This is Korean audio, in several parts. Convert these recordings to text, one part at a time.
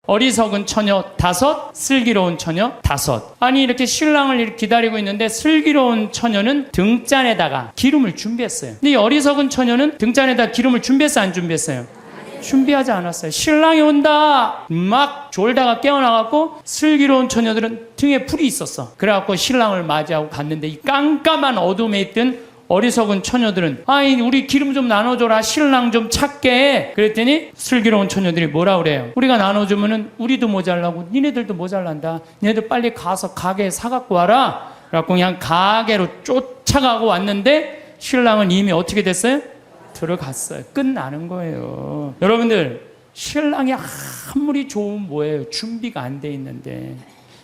어리석은 처녀 5, 슬기로운 처녀 5. 아니 이렇게 신랑을 이렇게 기다리고 있는데 슬기로운 처녀는 등잔에다가 기름을 준비했어요. 근데 이 어리석은 처녀는 등잔에다 기름을 준비했어요, 안 준비했어요? 준비하지 않았어요. 신랑이 온다 막 졸다가 깨어나갖고 슬기로운 처녀들은 등에 불이 있었어. 그래갖고 신랑을 맞이하고 갔는데 이 깜깜한 어둠에 있던 어리석은 처녀들은 아이 우리 기름 좀 나눠줘라, 신랑 좀 찾게. 그랬더니 슬기로운 처녀들이 뭐라 그래요? 우리가 나눠주면은 우리도 모자라고 니네들도 모자란다. 니네들 빨리 가서 가게에 사갖고 와라. 그래갖고 그냥 가게로 쫓아가고 왔는데 신랑은 이미 어떻게 됐어요? 들어갔어요. 끝나는 거예요. 여러분들, 신랑이 아무리 좋은 뭐예요? 준비가 안 돼 있는데.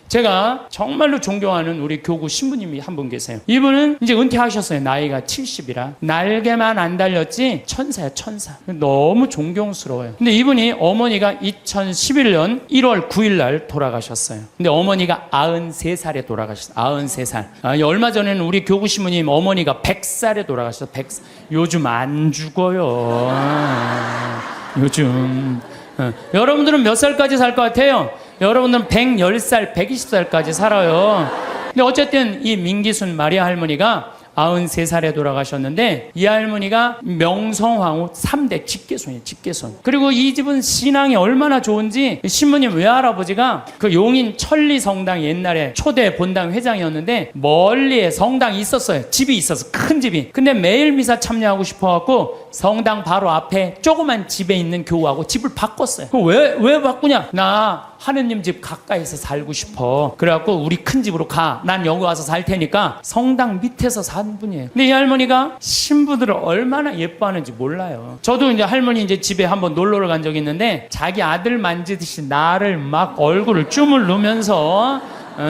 제가 정말로 존경하는 우리 교구 신부님이 한 분 계세요. 이분은 이제 은퇴하셨어요. 나이가 70이라. 날개만 안 달렸지 천사야, 천사. 너무 존경스러워요. 근데 이분이 어머니가 2011년 1월 9일 날 돌아가셨어요. 근데 어머니가 93살에 돌아가셨어요. 93살. 얼마 전에는 우리 교구 신부님 어머니가 100살에 돌아가셨어요. 100살. 요즘 안 죽어요. 요즘. 여러분들은 몇 살까지 살 것 같아요? 여러분들은 110살, 120살까지 살아요. 근데 어쨌든 이 민기순 마리아 할머니가 93살에 돌아가셨는데 이 할머니가 명성황후 3대 직계손이에요. 직계손. 그리고 이 집은 신앙이 얼마나 좋은지 신부님 외할아버지가 그 용인 천리성당 옛날에 초대 본당 회장이었는데 멀리에 성당이 있었어요. 집이 있었어. 큰 집이. 근데 매일 미사 참여하고 싶어갖고 성당 바로 앞에 조그만 집에 있는 교우하고 집을 바꿨어요. 왜 바꾸냐? 나 하느님 집 가까이서 살고 싶어. 그래갖고 우리 큰 집으로 가. 난 여기 와서 살 테니까. 성당 밑에서 산 분이에요. 근데 이 할머니가 신부들을 얼마나 예뻐하는지 몰라요. 저도 이제 할머니 이제 집에 한번 놀러를 간 적이 있는데 자기 아들 만지듯이 나를 막 얼굴을 주물르면서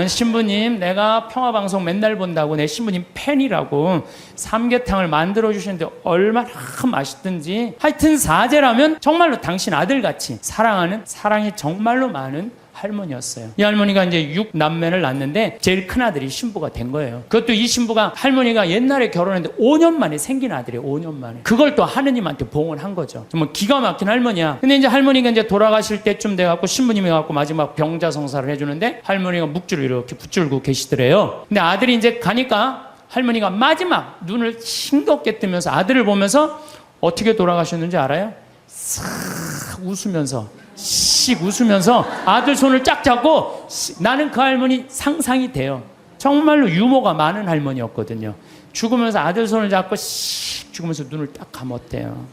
신부님 내가 평화방송 맨날 본다고 내 신부님 팬이라고 삼계탕을 만들어 주시는데 얼마나 맛있든지. 하여튼 사제라면 정말로 당신 아들같이 사랑하는, 사랑이 정말로 많은 할머니였어요. 이 할머니가 이제 6남매를 낳았는데 제일 큰 아들이 신부가 된 거예요. 그것도 이 신부가 할머니가 옛날에 결혼했는데 5년 만에 생긴 아들이에요. 5년 만에. 그걸 또 하느님한테 봉헌 한 거죠. 정말 기가 막힌 할머니야. 근데 이제 할머니가 이제 돌아가실 때쯤 돼갖고 신부님이 갖고 마지막 병자성사를 해주는데 할머니가 묵주를 이렇게 붙들고 계시더래요. 근데 아들이 이제 가니까 할머니가 마지막 눈을 싱겁게 뜨면서 아들을 보면서 어떻게 돌아가셨는지 알아요? 싹 웃으면서 씩 웃으면서 아들 손을 쫙 잡고 나는 그 할머니 상상이 돼요. 정말로 유머가 많은 할머니였거든요. 죽으면서 아들 손을 잡고 씩 죽으면서 눈을 딱 감았대요.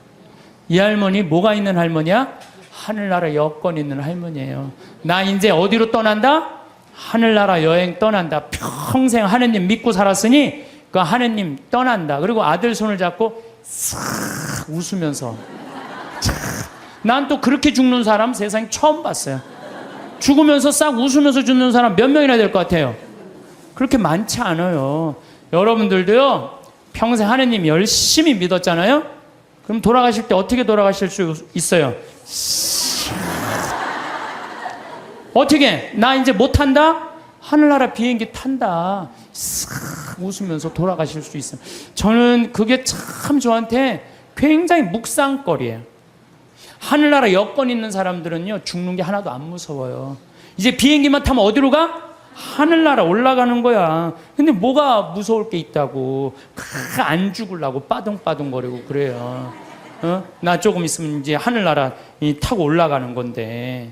이 할머니 뭐가 있는 할머니야? 하늘나라 여권 있는 할머니예요. 나 이제 어디로 떠난다? 하늘나라 여행 떠난다. 평생 하느님 믿고 살았으니 그 하느님 떠난다. 그리고 아들 손을 잡고 싹 웃으면서 난 또 그렇게 죽는 사람 세상에 처음 봤어요. 죽으면서 싹 웃으면서 죽는 사람 몇 명이나 될 것 같아요? 그렇게 많지 않아요. 여러분들도요 평생 하느님 열심히 믿었잖아요. 그럼 돌아가실 때 어떻게 돌아가실 수 있어요? 어떻게? 나 이제 못 탄다? 하늘나라 비행기 탄다. 싹 웃으면서 돌아가실 수 있어요. 저는 그게 참 저한테 굉장히 묵상거리예요. 하늘나라 여권 있는 사람들은요 죽는 게 하나도 안 무서워요. 이제 비행기만 타면 어디로 가? 하늘나라 올라가는 거야. 근데 뭐가 무서울 게 있다고 안 죽으려고 빠둥빠둥거리고 그래요. 나 조금 있으면 이제 하늘나라 타고 올라가는 건데.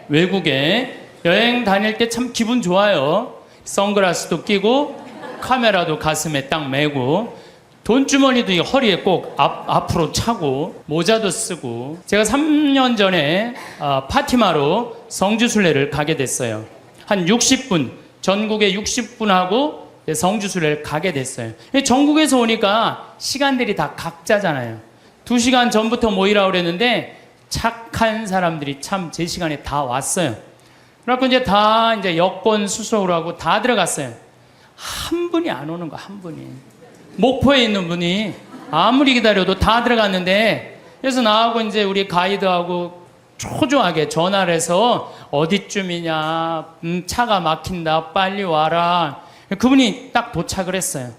외국에 여행 다닐 때 참 기분 좋아요. 선글라스도 끼고 카메라도 가슴에 딱 메고 돈주머니도 허리에 꼭 앞으로 차고 모자도 쓰고. 제가 3년 전에 파티마로 성지순례를 가게 됐어요. 한 60분, 전국에 60분하고 성지순례를 가게 됐어요. 전국에서 오니까 시간들이 다 각자잖아요. 2시간 전부터 모이라고 그랬는데 착한 사람들이 참 제 시간에 다 왔어요. 그래갖고 이제 다 이제 여권 수속을 하고 다 들어갔어요. 한 분이 안 오는 거, 한 분이. 목포에 있는 분이 아무리 기다려도 다 들어갔는데, 그래서 나하고 이제 우리 가이드하고 초조하게 전화를 해서 어디쯤이냐, 차가 막힌다, 빨리 와라. 그분이 딱 도착을 했어요.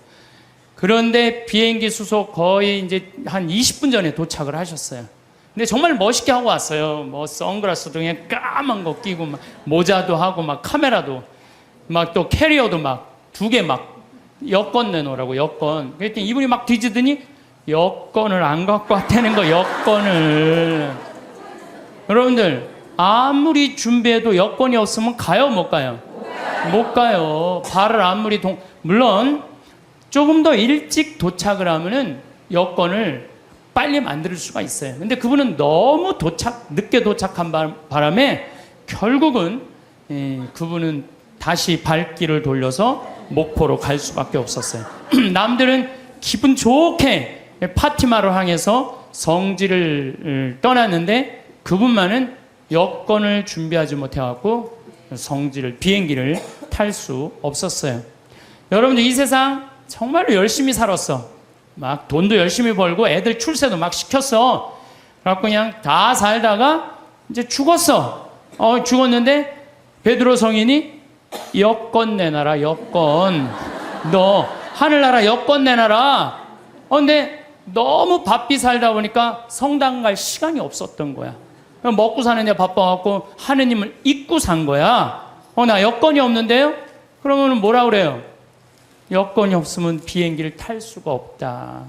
그런데 비행기 수속 거의 이제 한 20분 전에 도착을 하셨어요. 근데 정말 멋있게 하고 왔어요. 뭐 선글라스도 그냥 까만 거 끼고 막 모자도 하고 막 카메라도 막 또 캐리어도 막 2개 막 여권 내놓으라고 여권. 그랬더니 이분이 막 뒤지더니 여권을 안 갖고 왔다는 거 여권을. 여러분들 아무리 준비해도 여권이 없으면 가요 못 가요? 못 가요. 발을 아무리 물론 조금 더 일찍 도착을 하면은 여권을 빨리 만들 수가 있어요. 근데 그분은 너무 늦게 도착한 바람에 결국은 그분은 다시 발길을 돌려서 목포로 갈 수밖에 없었어요. 남들은 기분 좋게 파티마를 향해서 성지를 떠났는데 그분만은 여권을 준비하지 못해갖고 비행기를 탈 수 없었어요. 여러분들 이 세상 정말로 열심히 살았어. 막 돈도 열심히 벌고 애들 출세도 막 시켰어. 그래갖고 그냥 다 살다가 이제 죽었어. 죽었는데 베드로 성인이 여권 내놔라 여권. 너 하늘나라 여권 내놔라. 근데 너무 바삐 살다 보니까 성당 갈 시간이 없었던 거야. 먹고 사는데 바빠갖고 하느님을 잊고 산 거야. 나 여권이 없는데요? 그러면 뭐라 그래요? 여권이 없으면 비행기를 탈 수가 없다.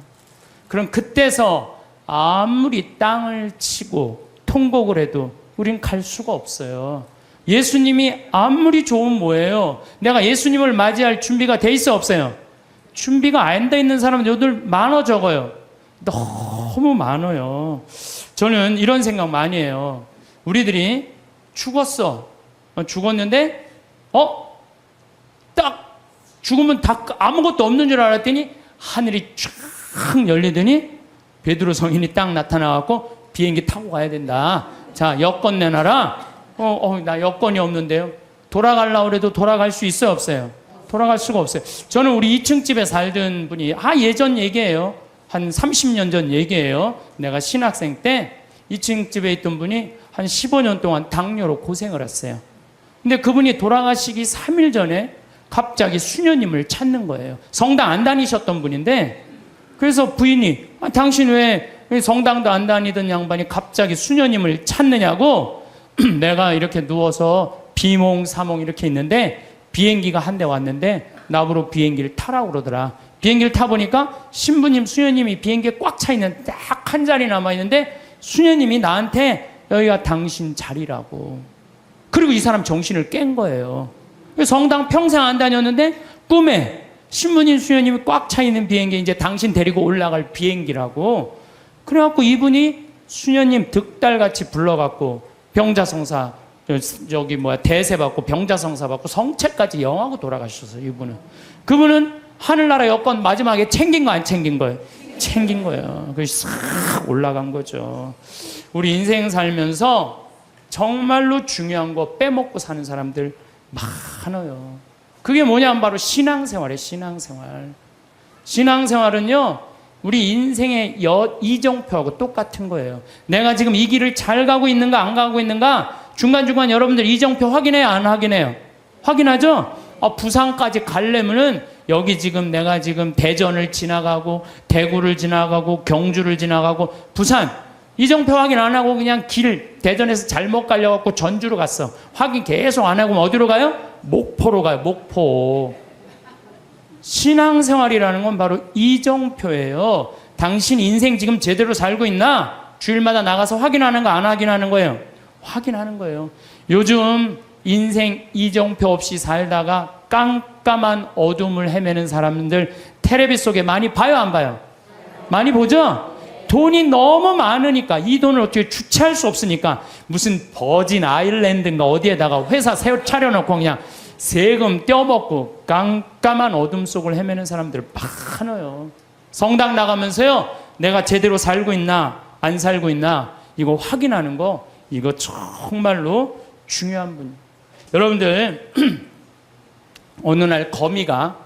그럼 그때서 아무리 땅을 치고 통곡을 해도 우린 갈 수가 없어요. 예수님이 아무리 좋으면 뭐예요? 내가 예수님을 맞이할 준비가 돼 있어 없어요? 준비가 안 돼 있는 사람은 요들 많아 적어요? 너무 많아요. 저는 이런 생각 많이 해요. 우리들이 죽었어. 죽었는데 딱 죽으면 다 아무것도 없는 줄 알았더니 하늘이 쫙 열리더니 베드로 성인이 딱 나타나갖고 비행기 타고 가야 된다. 자, 여권 내놔라. 나 여권이 없는데요. 돌아가려고 해도 돌아갈 수 있어요 없어요? 돌아갈 수가 없어요. 저는 우리 2층 집에 살던 분이 예전 얘기예요. 한 30년 전 얘기예요. 내가 신학생 때 2층 집에 있던 분이 한 15년 동안 당뇨로 고생을 했어요. 근데 그분이 돌아가시기 3일 전에 갑자기 수녀님을 찾는 거예요. 성당 안 다니셨던 분인데 그래서 부인이 당신 왜 성당도 안 다니던 양반이 갑자기 수녀님을 찾느냐고 내가 이렇게 누워서 비몽사몽 이렇게 있는데 비행기가 한 대 왔는데 나보고 비행기를 타라고 그러더라. 비행기를 타보니까 신부님 수녀님이 비행기에 꽉 차 있는 딱 한 자리 남아있는데 수녀님이 나한테 여기가 당신 자리라고. 그리고 이 사람 정신을 깬 거예요. 성당 평생 안 다녔는데 꿈에 신부님 수녀님이 꽉 차 있는 비행기 이제 당신 데리고 올라갈 비행기라고. 그래갖고 이분이 수녀님 득달같이 불러갖고 병자성사 대세 받고 병자성사 받고 성체까지 영하고 돌아가셨어요. 이분은. 그분은 하늘나라 여권 마지막에 챙긴 거 안 챙긴 거예요? 챙긴 거예요. 그래서 싹 올라간 거죠. 우리 인생 살면서 정말로 중요한 거 빼먹고 사는 사람들 많아요. 그게 뭐냐면 바로 신앙생활이에요. 신앙생활. 신앙생활은요 우리 인생의 이정표하고 똑같은 거예요. 내가 지금 이 길을 잘 가고 있는가 안 가고 있는가 중간중간 여러분들 이정표 확인해요 안 확인해요? 확인하죠? 부산까지 가려면은 여기 지금 내가 지금 대전을 지나가고 대구를 지나가고 경주를 지나가고 부산 이정표 확인 안 하고 그냥 대전에서 잘못 가려갖고 전주로 갔어. 확인 계속 안 하고 어디로 가요? 목포로 가요. 목포. 신앙생활이라는 건 바로 이정표예요. 당신 인생 지금 제대로 살고 있나? 주일마다 나가서 확인하는 거 안 확인하는 거예요? 확인하는 거예요. 요즘 인생 이정표 없이 살다가 깜깜한 어둠을 헤매는 사람들 텔레비 속에 많이 봐요 안 봐요? 많이 보죠? 돈이 너무 많으니까 이 돈을 어떻게 주체할 수 없으니까 무슨 버진 아일랜드인가 어디에다가 회사 차려놓고 그냥 세금 떼어먹고 깜깜한 어둠 속을 헤매는 사람들 많아요. 성당 나가면서요 내가 제대로 살고 있나 안 살고 있나 이거 확인하는 거 이거 정말로 중요한 분. 여러분들 어느 날 거미가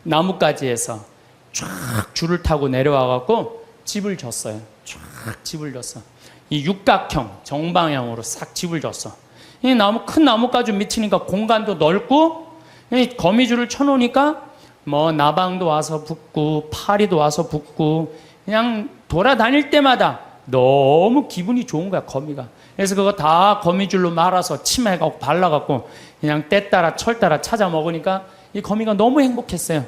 나뭇가지에서 쫙 줄을 타고 내려와 갖고 집을 졌어요. 쫙 집을 졌어. 이 육각형 정방향으로 싹 집을 졌어. 이 큰 나뭇가지 밑이니까 공간도 넓고 이 거미줄을 쳐놓으니까 뭐 나방도 와서 붙고 파리도 와서 붙고 그냥 돌아다닐 때마다 너무 기분이 좋은 거야, 거미가. 그래서 그거 다 거미줄로 말아서 치마에 갖고 발라갖고 그냥 때 따라 철 따라 찾아 먹으니까 이 거미가 너무 행복했어요.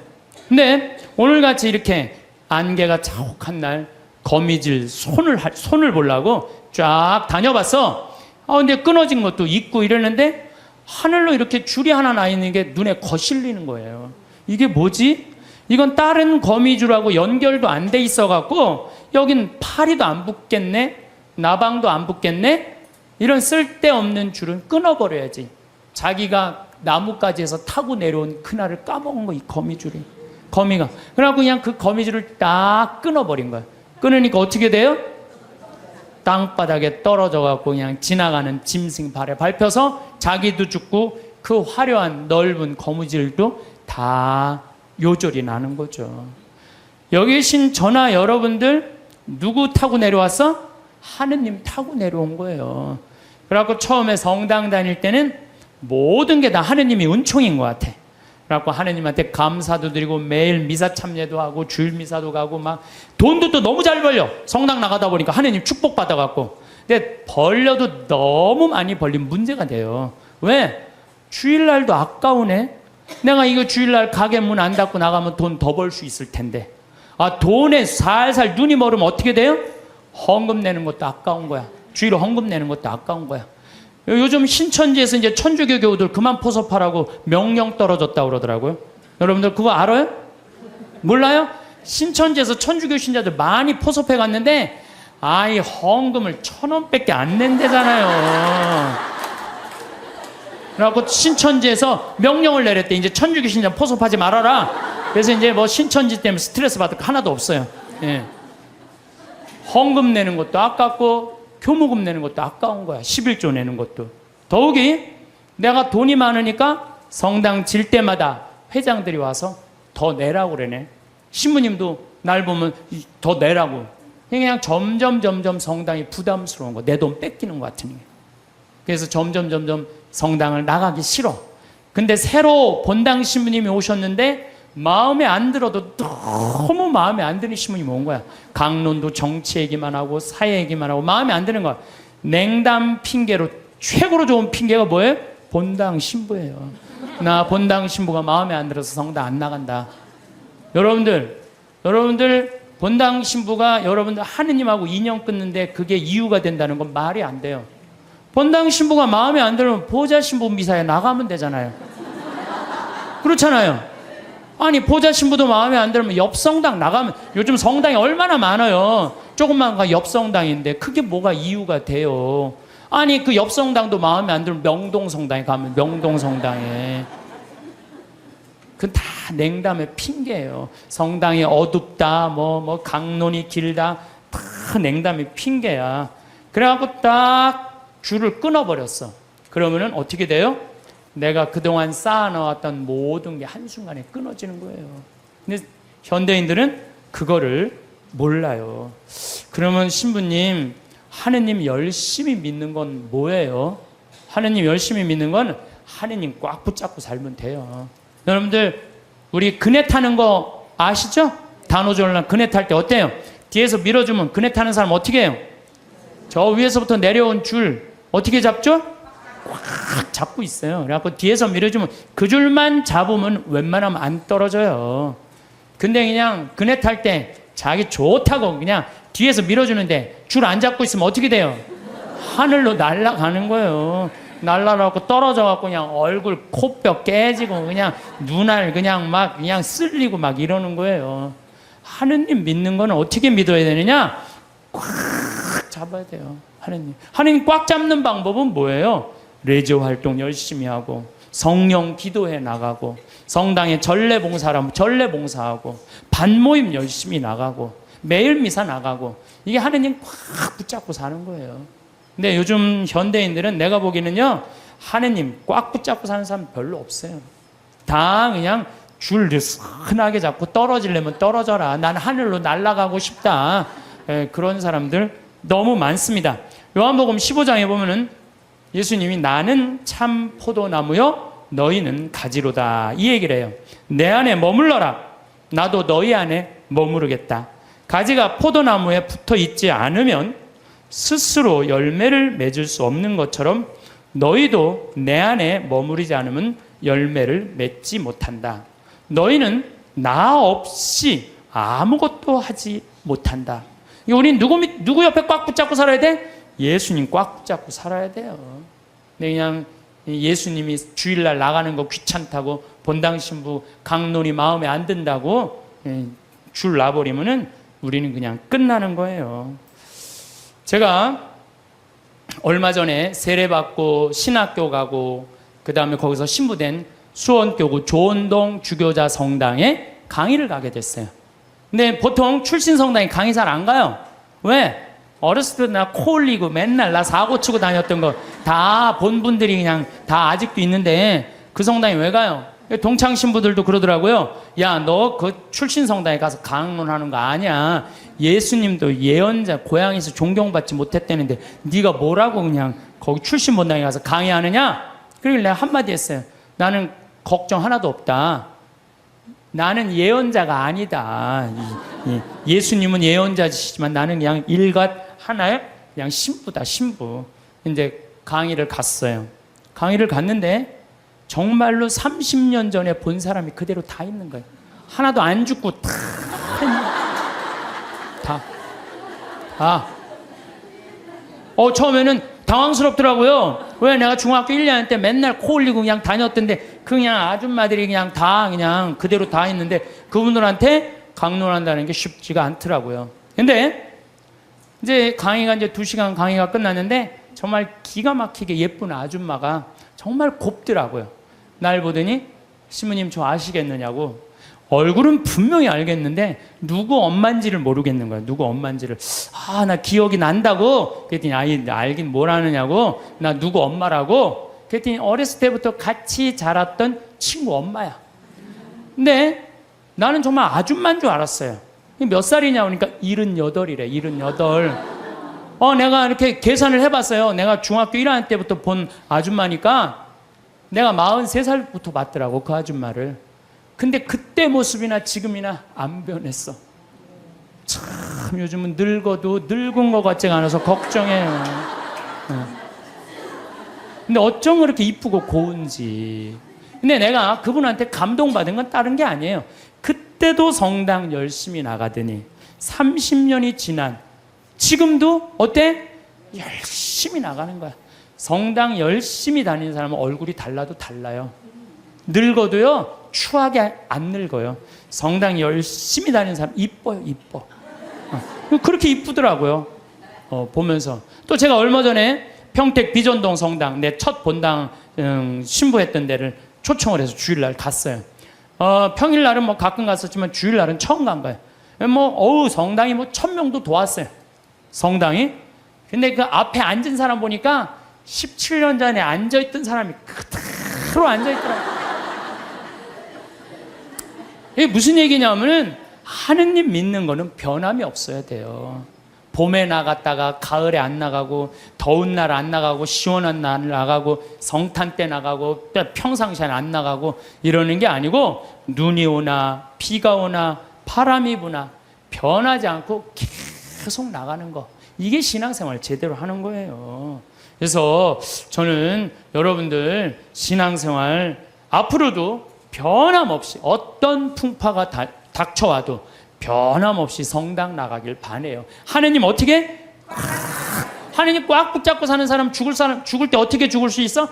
근데 오늘같이 이렇게 안개가 자욱한 날 거미줄 손을 보려고 쫙 다녀봤어. 근데 끊어진 것도 있고 이러는데 하늘로 이렇게 줄이 하나 나 있는 게 눈에 거슬리는 거예요. 이게 뭐지? 이건 다른 거미줄하고 연결도 안 돼 있어갖고 여긴 파리도 안 붙겠네? 나방도 안 붙겠네? 이런 쓸데없는 줄은 끊어버려야지. 자기가 나뭇가지에서 타고 내려온 그날을 까먹은 거, 이 거미줄이. 거미가. 그래갖고 그냥 그 거미줄을 딱 끊어버린 거야. 끊으니까 어떻게 돼요? 땅바닥에 떨어져갖고 그냥 지나가는 짐승 발에 밟혀서 자기도 죽고 그 화려한 넓은 거미줄도 다 요절이 나는 거죠. 여기 계신 저나 여러분들 누구 타고 내려왔어? 하느님 타고 내려온 거예요. 그래갖고 처음에 성당 다닐 때는 모든 게 다 하느님이 은총인 것 같아. 그래갖고 하느님한테 감사도 드리고 매일 미사 참여도 하고 주일 미사도 가고 막 돈도 또 너무 잘 벌려. 성당 나가다 보니까 하느님 축복 받아갖고. 근데 벌려도 너무 많이 벌리면 문제가 돼요. 왜? 주일날도 아까우네. 내가 이거 주일날 가게 문 안 닫고 나가면 돈 더 벌 수 있을 텐데. 돈에 살살 눈이 멀으면 어떻게 돼요? 헌금 내는 것도 아까운 거야. 주일 헌금 내는 것도 아까운 거야. 요즘 신천지에서 이제 천주교 교우들 그만 포섭하라고 명령 떨어졌다고 그러더라고요. 여러분들 그거 알아요? 몰라요? 신천지에서 천주교 신자들 많이 포섭해 갔는데 헌금을 1,000원밖에 안 낸대잖아요. 그래갖고 신천지에서 명령을 내렸대. 이제 천주교 신자 포섭하지 말아라. 그래서 이제 뭐 신천지 때문에 스트레스 받을 거 하나도 없어요. 예. 헌금 내는 것도 아깝고 교무금 내는 것도 아까운 거야. 11조 내는 것도. 더욱이 내가 돈이 많으니까 성당 질 때마다 회장들이 와서 더 내라고 그러네. 신부님도 날 보면 더 내라고. 그냥 점점 성당이 부담스러운 거. 내 돈 뺏기는 것 같은 게. 그래서 점점 성당을 나가기 싫어. 근데 새로 본당 신부님이 오셨는데 마음에 안 들어도 너무 마음에 안 드는 신부님이 온 거야. 강론도 정치 얘기만 하고 사회 얘기만 하고 마음에 안 드는 거야. 냉담 핑계로 최고로 좋은 핑계가 뭐예요? 본당 신부예요. 나 본당 신부가 마음에 안 들어서 성당 안 나간다. 여러분들 본당 신부가 여러분들 하느님하고 인연 끊는데 그게 이유가 된다는 건 말이 안 돼요. 본당 신부가 마음에 안 들면 보좌 신부 미사에 나가면 되잖아요. 그렇잖아요. 보좌 신부도 마음에 안 들면 옆 성당 나가면, 요즘 성당이 얼마나 많아요. 조금만 가 옆 성당인데 그게 뭐가 이유가 돼요. 그 옆 성당도 마음에 안 들면 명동 성당에 가면 명동 성당에. 그건 다 냉담의 핑계예요. 성당이 어둡다, 강론이 길다, 다 냉담의 핑계야. 그래갖고 딱 줄을 끊어버렸어. 그러면은 어떻게 돼요? 내가 그동안 쌓아놓았던 모든 게 한순간에 끊어지는 거예요. 근데 현대인들은 그거를 몰라요. 그러면 신부님, 하느님 열심히 믿는 건 뭐예요? 하느님 열심히 믿는 건 하느님 꽉 붙잡고 살면 돼요. 여러분들 우리 그네 타는 거 아시죠? 단오절날 그네 탈 때 어때요? 뒤에서 밀어주면 그네 타는 사람 어떻게 해요? 저 위에서부터 내려온 줄 어떻게 잡죠? 꽉 잡고 있어요. 그래갖고 뒤에서 밀어주면 그 줄만 잡으면 웬만하면 안 떨어져요. 근데 그냥 그네 탈 때 자기 좋다고 그냥 뒤에서 밀어주는데 줄 안 잡고 있으면 어떻게 돼요? 하늘로 날아가는 거예요. 날아가고 떨어져갖고 그냥 얼굴 코뼈 깨지고 그냥 눈알 그냥 쓸리고 막 이러는 거예요. 하느님 믿는 거는 어떻게 믿어야 되느냐? 꽉 잡아야 돼요. 하느님 꽉 잡는 방법은 뭐예요? 레지오 활동 열심히 하고 성령 기도해 나가고 성당에 전례 봉사하면 전례 봉사하고 반모임 열심히 나가고 매일 미사 나가고 이게 하느님 꽉 붙잡고 사는 거예요. 근데 요즘 현대인들은 내가 보기에는요 하느님 꽉 붙잡고 사는 사람 별로 없어요. 다 그냥 줄 느슨하게 잡고 떨어지려면 떨어져라. 난 하늘로 날아가고 싶다. 그런 사람들 너무 많습니다. 요한복음 15장에 보면은 예수님이 나는 참 포도나무요 너희는 가지로다 이 얘기를 해요. 내 안에 머물러라. 나도 너희 안에 머무르겠다. 가지가 포도나무에 붙어 있지 않으면 스스로 열매를 맺을 수 없는 것처럼 너희도 내 안에 머무르지 않으면 열매를 맺지 못한다. 너희는 나 없이 아무것도 하지 못한다. 우린 누구 옆에 꽉 붙잡고 살아야 돼? 예수님 꽉 붙잡고 살아야 돼요. 근데 그냥 예수님이 주일날 나가는 거 귀찮다고 본당 신부 강론이 마음에 안 든다고 줄 놔버리면은 우리는 그냥 끝나는 거예요. 제가 얼마 전에 세례받고 신학교 가고 그 다음에 거기서 신부된 수원교구 조원동 주교자 성당에 강의를 가게 됐어요. 근데 보통 출신 성당에 강의 잘 안 가요. 왜? 어렸을 때 나 코 올리고 맨날 나 사고 치고 다녔던 거 다 본 분들이 그냥 다 아직도 있는데 그 성당에 왜 가요? 동창 신부들도 그러더라고요. 야, 너 그 출신 성당에 가서 강론하는 거 아니야. 예수님도 예언자 고향에서 존경받지 못했다는데 네가 뭐라고 그냥 거기 출신 본당에 가서 강의하느냐? 그러길래 내가 한마디 했어요. 나는 걱정 하나도 없다. 나는 예언자가 아니다. 예수님은 예언자시지만 나는 그냥 일갓 하나의 그냥 신부다, 신부. 이제 강의를 갔어요. 강의를 갔는데 정말로 30년 전에 본 사람이 그대로 다 있는 거예요. 하나도 안 죽고 다. 처음에는 당황스럽더라고요. 왜? 내가 중학교 1년 때 맨날 코 올리고 그냥 다녔던데 그냥 아줌마들이 그냥 다 그냥 그대로 다 있는데 그분들한테 강론한다는 게 쉽지가 않더라고요. 근데 이제 강의가 이제 2시간 강의가 끝났는데 정말 기가 막히게 예쁜 아줌마가 정말 곱더라고요. 날 보더니 신부님 저 아시겠느냐고. 얼굴은 분명히 알겠는데 누구 엄마인지를 모르겠는 거야. 누구 엄마인지를. 나 기억이 난다고. 그랬더니 알긴 뭘 아느냐고. 나 누구 엄마라고. 그랬더니 어렸을 때부터 같이 자랐던 친구 엄마야. 근데 나는 정말 아줌마인 줄 알았어요. 몇 살이냐 그러니까 78이래. 78. 내가 이렇게 계산을 해봤어요. 내가 중학교 1학년 때부터 본 아줌마니까 내가 43살부터 봤더라고, 그 아줌마를. 근데 그때 모습이나 지금이나 안 변했어. 참 요즘은 늙어도 늙은 것 같지가 않아서 걱정해요. 근데 어쩜 그렇게 이쁘고 고운지. 근데 내가 그분한테 감동받은 건 다른 게 아니에요. 그때도 성당 열심히 나가더니 30년이 지난 지금도 어때? 열심히 나가는 거야. 성당 열심히 다니는 사람은 얼굴이 달라도 달라요. 늙어도요 추하게 안 늙어요. 성당 열심히 다니는 사람 이뻐요. 이뻐. 그렇게 이쁘더라고요. 보면서. 또 제가 얼마 전에 평택 비전동 성당 내 첫 본당 신부했던 데를 초청을 해서 주일날 갔어요. 평일날은 뭐 가끔 갔었지만 주일날은 처음 간 거예요. 성당이 1000명도 도왔어요. 성당이. 근데 그 앞에 앉은 사람 보니까 17년 전에 앉아있던 사람이 그대로 앉아있더라고요. 이게 무슨 얘기냐면은 하느님 믿는 거는 변함이 없어야 돼요. 봄에 나갔다가 가을에 안 나가고 더운 날 안 나가고 시원한 날 나가고 성탄 때 나가고 평상시에 안 나가고 이러는 게 아니고 눈이 오나 비가 오나 바람이 부나 변하지 않고 계속 나가는 거. 이게 신앙생활 제대로 하는 거예요. 그래서 저는 여러분들 신앙생활 앞으로도 변함없이 어떤 풍파가 닥쳐와도 변함없이 성당 나가길 바라요. 하느님 어떻게? 하느님 꽉 붙잡고 사는 사람 죽을 때 어떻게 죽을 수 있어?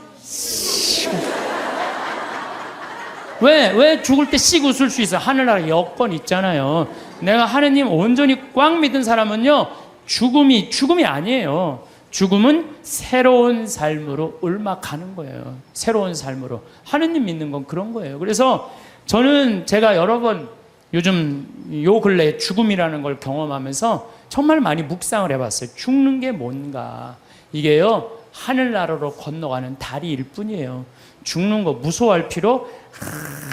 왜 죽을 때 씩 웃을 수 있어? 하늘나라 여건 있잖아요. 내가 하느님 온전히 꽉 믿은 사람은요 죽음이 아니에요. 죽음은 새로운 삶으로 옮아가는 거예요. 새로운 삶으로. 하느님 믿는 건 그런 거예요. 그래서 저는 제가 여러 번 요즘 요 근래에 죽음이라는 걸 경험하면서 정말 많이 묵상을 해봤어요. 죽는 게 뭔가. 이게요 하늘나라로 건너가는 다리일 뿐이에요. 죽는 거 무서워할 필요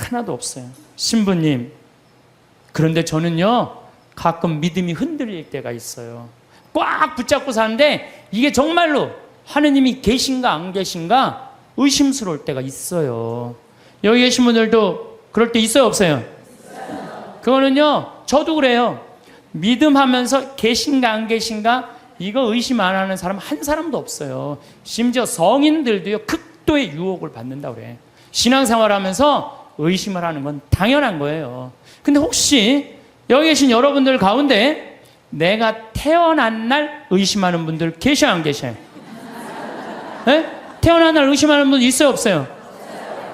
하나도 없어요. 신부님, 그런데 저는요 가끔 믿음이 흔들릴 때가 있어요. 꽉 붙잡고 사는데 이게 정말로 하느님이 계신가 안 계신가 의심스러울 때가 있어요. 여기 계신 분들도 그럴 때 있어요 없어요? 그거는요 저도 그래요. 믿음하면서 계신가 안 계신가 이거 의심 안 하는 사람 한 사람도 없어요. 심지어 성인들도요, 극도의 유혹을 받는다고 그래. 신앙생활하면서 의심을 하는 건 당연한 거예요. 근데 혹시 여기 계신 여러분들 가운데 내가 태어난 날 의심하는 분들 계셔요, 안 계셔요? 네? 태어난 날 의심하는 분 있어요, 없어요?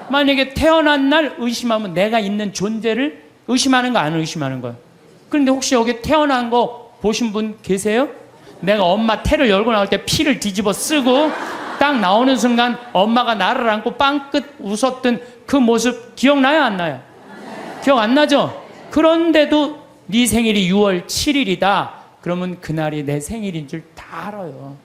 만약에 태어난 날 의심하면 내가 있는 존재를 의심하는 거, 안 의심하는 거예요? 그런데 혹시 여기 태어난 거 보신 분 계세요? 내가 엄마 태를 열고 나올 때 피를 뒤집어 쓰고 딱 나오는 순간 엄마가 나를 안고 빵긋 웃었던 그 모습 기억나요, 안 나요? 기억 안 나죠? 그런데도 네 생일이 6월 7일이다. 그러면 그날이 내 생일인 줄 다 알아요.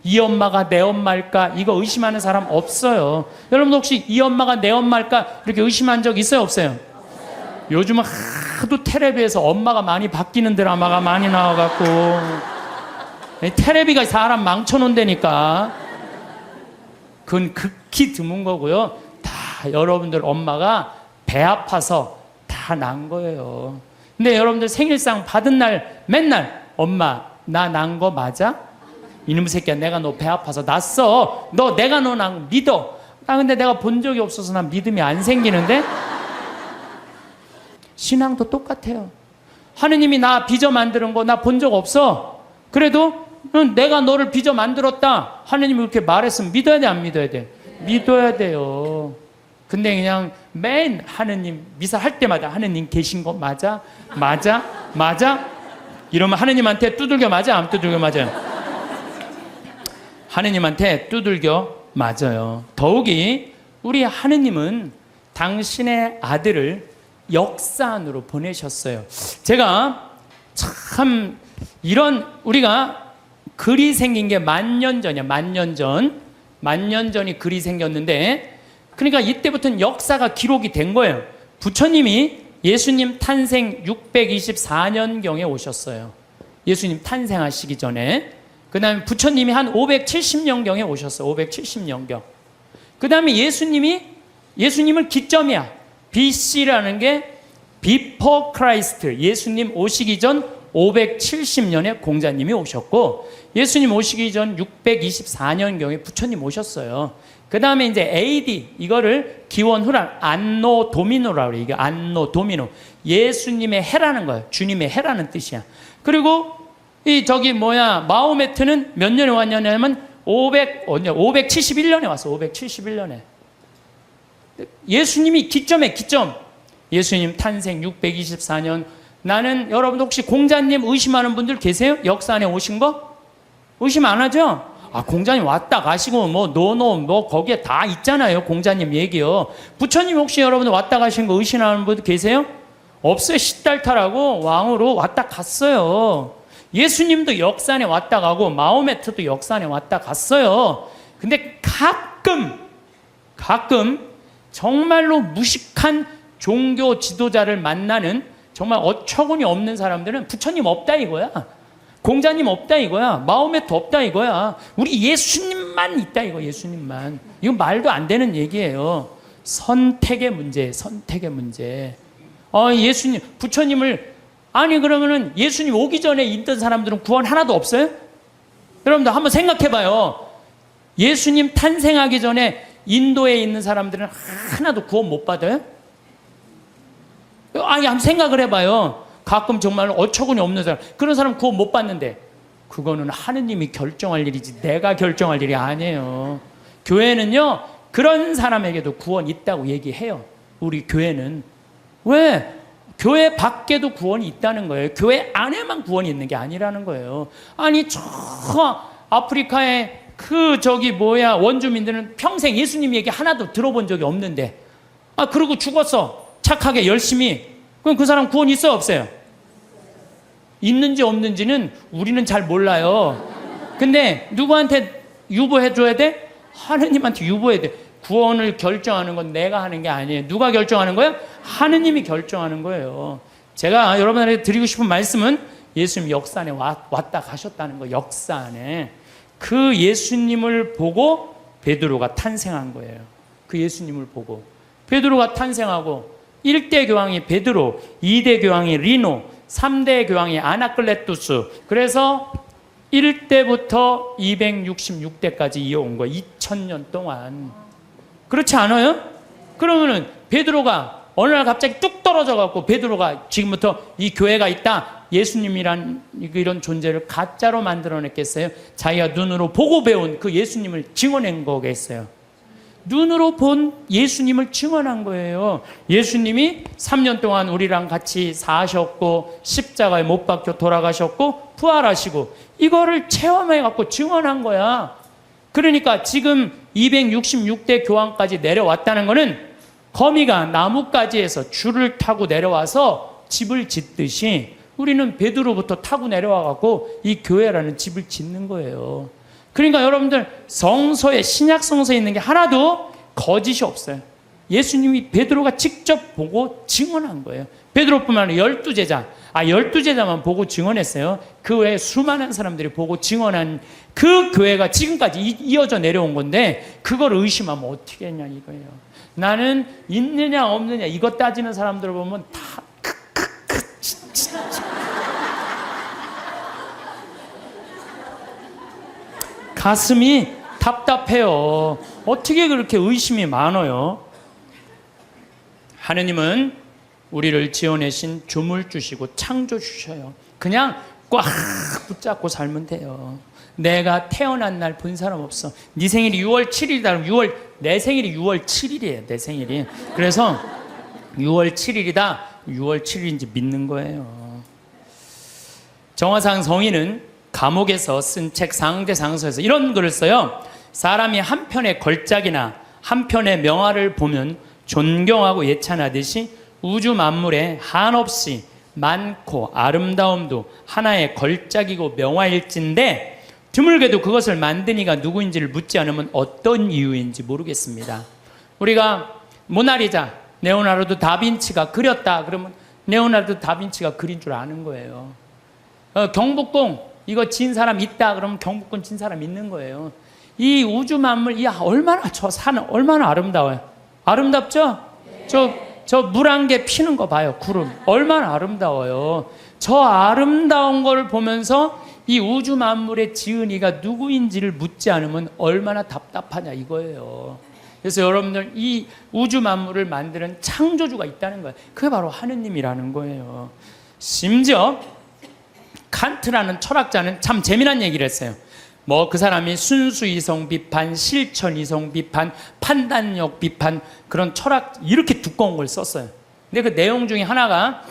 이 엄마가 내 엄마일까? 이거 의심하는 사람 없어요. 여러분 혹시 이 엄마가 내 엄마일까? 이렇게 의심한 적 있어요, 없어요? 요즘은 하도 텔레비에서 엄마가 많이 바뀌는 드라마가 많이 나와갖고 텔레비가 사람 망쳐놓는다니까. 그건 극히 드문 거고요. 다 여러분들 엄마가 배 아파서 다 난 거예요. 근데 여러분들 생일상 받은 날 맨날 엄마 나 난 거 맞아? 이놈의 새끼야, 내가 너 배 아파서 났어. 내가 너 난 믿어. 근데 내가 본 적이 없어서 난 믿음이 안 생기는데? 신앙도 똑같아요. 하느님이 나 빚어 만드는 거 나 본 적 없어. 그래도 내가 너를 빚어 만들었다. 하느님이 그렇게 말했으면 믿어야 돼, 안 믿어야 돼? 믿어야 돼요. 근데 그냥 맨 하느님 미사 할 때마다 하느님 계신 거 맞아? 맞아? 맞아? 이러면 하느님한테 두들겨 맞아? 안 두들겨 맞아요? 하느님한테 두들겨 맞아요. 더욱이 우리 하느님은 당신의 아들을 역사 안으로 보내셨어요. 제가 참 이런 우리가 글이 생긴 게 10,000년 전이야. 10,000년 전. 10,000년 전이 글이 생겼는데 그러니까 이때부터는 역사가 기록이 된 거예요. 부처님이 예수님 탄생 624년경에 오셨어요. 예수님 탄생하시기 전에. 그 다음에 부처님이 한 570년경에 오셨어요. 570년경. 그 다음에 예수님을 기점이야. BC라는 게 Before Christ. 예수님 오시기 전 570년에 공자님이 오셨고, 예수님 오시기 전 624년경에 부처님 오셨어요. 그 다음에 이제 AD, 이거를 기원 후란 안노 도미노라고 그래요. 이게 안노 도미노. 예수님의 해라는 거예요. 주님의 해라는 뜻이야. 그리고 마호메트는 몇 년에 왔냐면 571년에 왔어. 571년에. 예수님이 기점. 예수님 탄생 624년. 나는 여러분 혹시 공자님 의심하는 분들 계세요? 역사 안에 오신 거? 의심 안 하죠? 공자님 왔다 가시고 거기에 다 있잖아요. 공자님 얘기요. 부처님 혹시 여러분 왔다 가신 거 의심하는 분 계세요? 없어요. 시달타라고 왕으로 왔다 갔어요. 예수님도 역사 안에 왔다 가고 마호메트도 역사 안에 왔다 갔어요. 근데 가끔 정말로 무식한 종교 지도자를 만나는 정말 어처구니 없는 사람들은 부처님 없다 이거야. 공자님 없다 이거야. 마호메트 없다 이거야. 우리 예수님만 있다 이거. 예수님만. 이건 말도 안 되는 얘기예요. 선택의 문제. 예수님, 부처님을 그러면은 예수님 오기 전에 있던 사람들은 구원 하나도 없어요? 여러분들 한번 생각해봐요. 예수님 탄생하기 전에 인도에 있는 사람들은 하나도 구원 못 받아요? 한번 생각을 해봐요. 가끔 정말 어처구니 없는 사람, 그런 사람 구원 못 받는데 그거는 하느님이 결정할 일이지 내가 결정할 일이 아니에요. 교회는요 그런 사람에게도 구원 있다고 얘기해요. 우리 교회는. 왜? 교회 밖에도 구원이 있다는 거예요. 교회 안에만 구원이 있는 게 아니라는 거예요. 저 아프리카의 원주민들은 평생 예수님 얘기 하나도 들어본 적이 없는데 그러고 죽었어. 착하게 열심히. 그럼 그 사람 구원 있어요, 없어요? 있는지 없는지는 우리는 잘 몰라요. 근데 누구한테 유보해줘야 돼? 하느님한테 유보해야 돼. 구원을 결정하는 건 내가 하는 게 아니에요. 누가 결정하는 거예요? 하느님이 결정하는 거예요. 제가 여러분들에게 드리고 싶은 말씀은 예수님 역사 안에 왔다 가셨다는 거. 역사 안에. 그 예수님을 보고 베드로가 탄생한 거예요. 그 예수님을 보고 베드로가 탄생하고 1대 교황이 베드로, 2대 교황이 리노, 3대 교황이 아나클레투스. 그래서 1대부터 266대까지 이어온 거예요. 2000년 동안. 그렇지 않아요? 그러면은 베드로가 어느 날 갑자기 뚝 떨어져 갖고 베드로가 지금부터 이 교회가 있다. 예수님이란 이런 존재를 가짜로 만들어냈겠어요? 자기가 눈으로 보고 배운 그 예수님을 증언한 거겠어요? 눈으로 본 예수님을 증언한 거예요. 예수님이 3년 동안 우리랑 같이 사셨고 십자가에 못 박혀 돌아가셨고 부활하시고 이거를 체험해 갖고 증언한 거야. 그러니까 지금 266대 교황까지 내려왔다는 거는 거미가 나뭇가지에서 줄을 타고 내려와서 집을 짓듯이 우리는 베드로부터 타고 내려와 갖고 이 교회라는 집을 짓는 거예요. 그러니까 여러분들 성서에 신약 성서에 있는 게 하나도 거짓이 없어요. 예수님이 베드로가 직접 보고 증언한 거예요. 베드로뿐만 아니라 12제자. 12제자만 보고 증언했어요. 그 외에 수많은 사람들이 보고 증언한 그 교회가 지금까지 이어져 내려온 건데 그걸 의심하면 어떻게 했냐 이거예요. 나는 있느냐 없느냐 이것 따지는 사람들을 보면 다 가슴이 답답해요. 어떻게 그렇게 의심이 많아요? 하느님은 우리를 지어내신 주물주시고 창조주셔요. 그냥 꽉 붙잡고 살면 돼요. 내가 태어난 날 본 사람 없어. 네 생일이 6월 7일이다. 내 생일이 6월 7일이에요. 내 생일이. 그래서 6월 7일이다. 6월 7일인지 믿는 거예요. 정화상 성인은 감옥에서 쓴 책 상대상서에서 이런 글을 써요. 사람이 한 편의 걸작이나 한 편의 명화를 보면 존경하고 예찬하듯이 우주 만물에 한없이 많고 아름다움도 하나의 걸작이고 명화일진데 드물게도 그것을 만든 이가 누구인지를 묻지 않으면 어떤 이유인지 모르겠습니다. 우리가 모나리자, 레오나르도 다빈치가 그렸다 그러면 레오나르도 다빈치가 그린 줄 아는 거예요. 경복궁 이거 진 사람 있다 그러면 경복궁 진 사람 있는 거예요. 이 우주 만물, 얼마나 저 산은 얼마나 아름다워요. 아름답죠? 저 물 한 개 피는 거 봐요. 구름 얼마나 아름다워요. 저 아름다운 걸 보면서 이 우주 만물의 지은 이가 누구인지를 묻지 않으면 얼마나 답답하냐 이거예요. 그래서 여러분들 이 우주 만물을 만드는 창조주가 있다는 거예요. 그게 바로 하느님이라는 거예요. 심지어 칸트라는 철학자는 참 재미난 얘기를 했어요. 뭐 그 사람이 순수이성 비판, 실천이성 비판, 판단력 비판 그런 철학 이렇게 두꺼운 걸 썼어요. 근데 그 내용 중에 하나가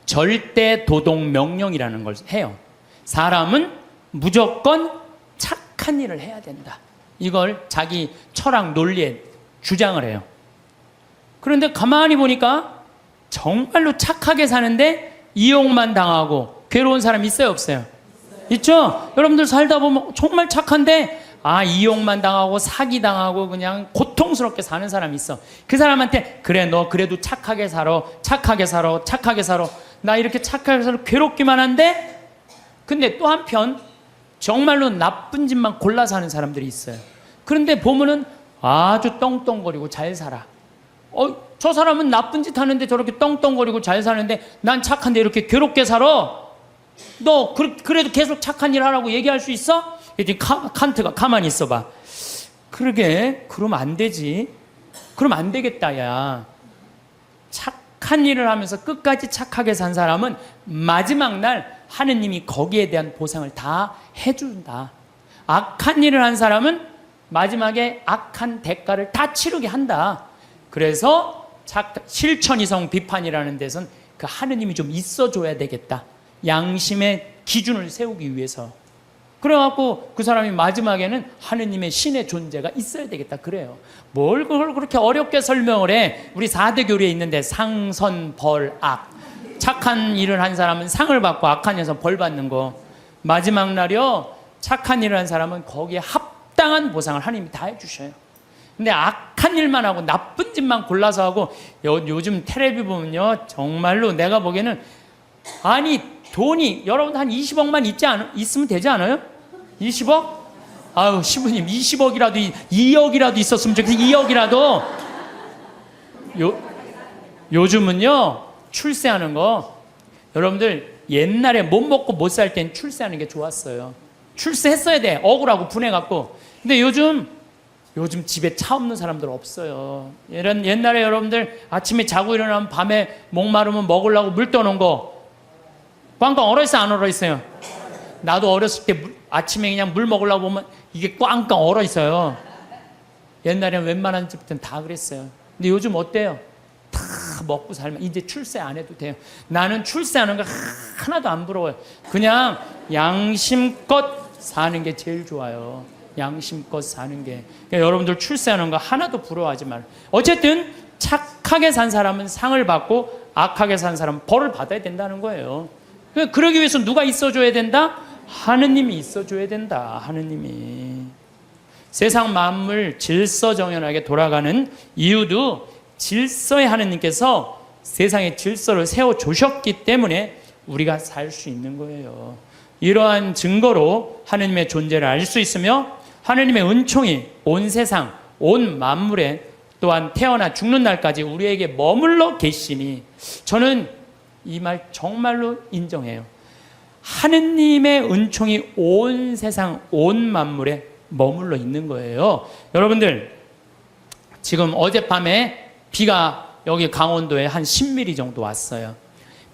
절대 도덕 명령이라는 걸 해요. 사람은 무조건 착한 일을 해야 된다. 이걸 자기 철학 논리에 주장을 해요. 그런데 가만히 보니까 정말로 착하게 사는데 이용만 당하고 괴로운 사람 있어요 없어요? 있죠? 여러분들 살다 보면 정말 착한데 이용만 당하고 사기당하고 그냥 고통스럽게 사는 사람이 있어. 그 사람한테 그래 너 그래도 착하게 살아 착하게 살아 착하게 살아 나 이렇게 착하게 살아 괴롭기만 한데 근데 또 한편 정말로 나쁜 짓만 골라 사는 사람들이 있어요. 그런데 보면은 아주 떵떵거리고 잘 살아. 저 사람은 나쁜 짓 하는데 저렇게 떵떵거리고 잘 사는데 난 착한데 이렇게 괴롭게 살아. 너 그래도 계속 착한 일 하라고 얘기할 수 있어? 이제 칸트가 가만히 있어봐. 그러게 그러면 안 되지. 그럼 안 되겠다 야. 착한 일을 하면서 끝까지 착하게 산 사람은 마지막 날 하느님이 거기에 대한 보상을 다 해준다. 악한 일을 한 사람은 마지막에 악한 대가를 다 치르게 한다. 그래서 실천이성 비판이라는 데선 그 하느님이 좀 있어줘야 되겠다. 양심의 기준을 세우기 위해서. 그래갖고 그 사람이 마지막에는 하느님의 신의 존재가 있어야 되겠다 그래요. 뭘 그걸 그렇게 어렵게 설명을 해. 우리 4대 교리에 있는데 상, 선, 벌, 악. 착한 일을 한 사람은 상을 받고 악한 일에서 벌 받는 거. 마지막 날이요 착한 일을 한 사람은 거기에 합당한 보상을 하느님이 다 해주셔요. 근데 악한 일만 하고 나쁜 짓만 골라서 하고 요즘 텔레비 보면요 정말로 내가 보기에는 돈이 여러분 한 20억만 있으면 되지 않아요? 20억? 아유 시부님 20억이라도 2억이라도 있었으면 좋겠어요. 2억이라도 요즘은요 출세하는 거 여러분들 옛날에 못 먹고 못 살 땐 출세하는 게 좋았어요. 출세했어야 돼. 억울하고 분해갖고. 근데 요즘 집에 차 없는 사람들 없어요. 옛날에 여러분들 아침에 자고 일어나면 밤에 목마르면 먹으려고 물 떠놓은 거 꽝꽝 얼어있어요, 안 얼어있어요? 나도 어렸을 때 아침에 그냥 물 먹으려고 보면 이게 꽝꽝 얼어있어요. 옛날에는 웬만한 집들은 다 그랬어요. 근데 요즘 어때요? 다 먹고 살면 이제 출세 안 해도 돼요. 나는 출세하는 거 하나도 안 부러워요. 그냥 양심껏 사는 게 제일 좋아요. 양심껏 사는 게. 그러니까 여러분들 출세하는 거 하나도 부러워하지 말아요. 어쨌든 착하게 산 사람은 상을 받고 악하게 산 사람은 벌을 받아야 된다는 거예요. 그러기 위해서 누가 있어줘야 된다? 하느님이 있어줘야 된다. 하느님이. 세상 만물 질서정연하게 돌아가는 이유도 질서의 하느님께서 세상의 질서를 세워주셨기 때문에 우리가 살 수 있는 거예요. 이러한 증거로 하느님의 존재를 알 수 있으며 하느님의 은총이 온 세상, 온 만물에 또한 태어나 죽는 날까지 우리에게 머물러 계시니 저는 이 말 정말로 인정해요. 하느님의 은총이 온 세상, 온 만물에 머물러 있는 거예요. 여러분들 지금 어젯밤에 비가 여기 강원도에 한 10mm 정도 왔어요.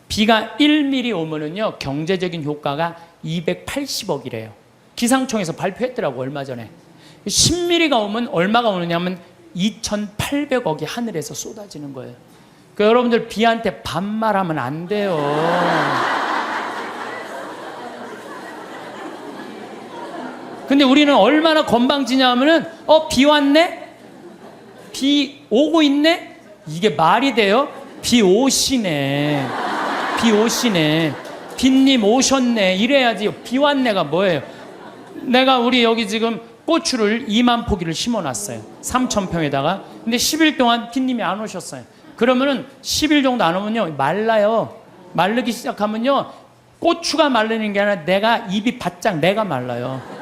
비가 1mm 오면은요 경제적인 효과가 280억이래요. 기상청에서 발표했더라고 얼마 전에. 10mm가 오면 얼마가 오느냐면 2,800억이 하늘에서 쏟아지는 거예요. 그 여러분들 비한테 반말하면 안 돼요. 근데 우리는 얼마나 건방지냐 하면은 비 왔네? 비 오고 있네? 이게 말이 돼요? 비 오시네. 비 오시네. 빗님 오셨네. 이래야지. 비 왔네가 뭐예요? 내가 우리 여기 지금 고추를 2만 포기를 심어놨어요. 3,000평에다가. 근데 10일 동안 빗님이 안 오셨어요. 그러면은 10일 정도 안 오면요 말라요. 마르기 시작하면요 고추가 마르는 게 아니라 내가 입이 바짝 내가 말라요.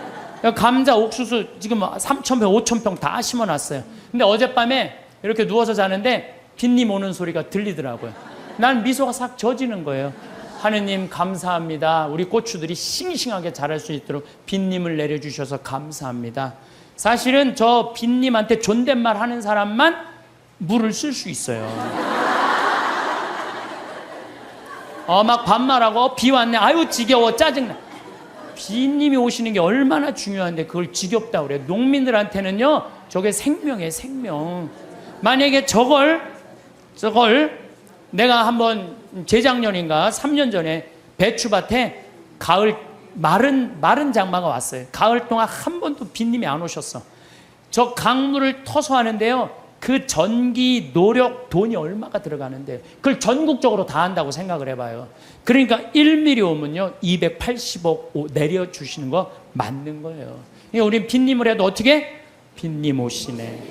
감자, 옥수수 지금 3,000평, 5,000평 다 심어놨어요. 근데 어젯밤에 이렇게 누워서 자는데 빗님 오는 소리가 들리더라고요. 난 미소가 싹 젖이는 거예요. 하느님 감사합니다. 우리 고추들이 싱싱하게 자랄 수 있도록 빗님을 내려주셔서 감사합니다. 사실은 저 빗님한테 존댓말 하는 사람만 물을 쓸 수 있어요. 막 반말하고 비 왔네. 아유 지겨워 짜증나. 빗님이 오시는 게 얼마나 중요한데 그걸 지겹다고 그래요. 농민들한테는요 저게 생명이에요. 생명. 만약에 저걸 내가 한번 재작년인가 3년 전에 배추밭에 가을 마른 장마가 왔어요. 가을 동안 한 번도 빗님이 안 오셨어. 저 강물을 터서 하는데요 그 전기, 노력, 돈이 얼마가 들어가는데요. 그걸 전국적으로 다 한다고 생각을 해봐요. 그러니까 1mm 오면요 280억 내려주시는 거 맞는 거예요. 우린 빗님을 해도 어떻게? 빗님 오시네.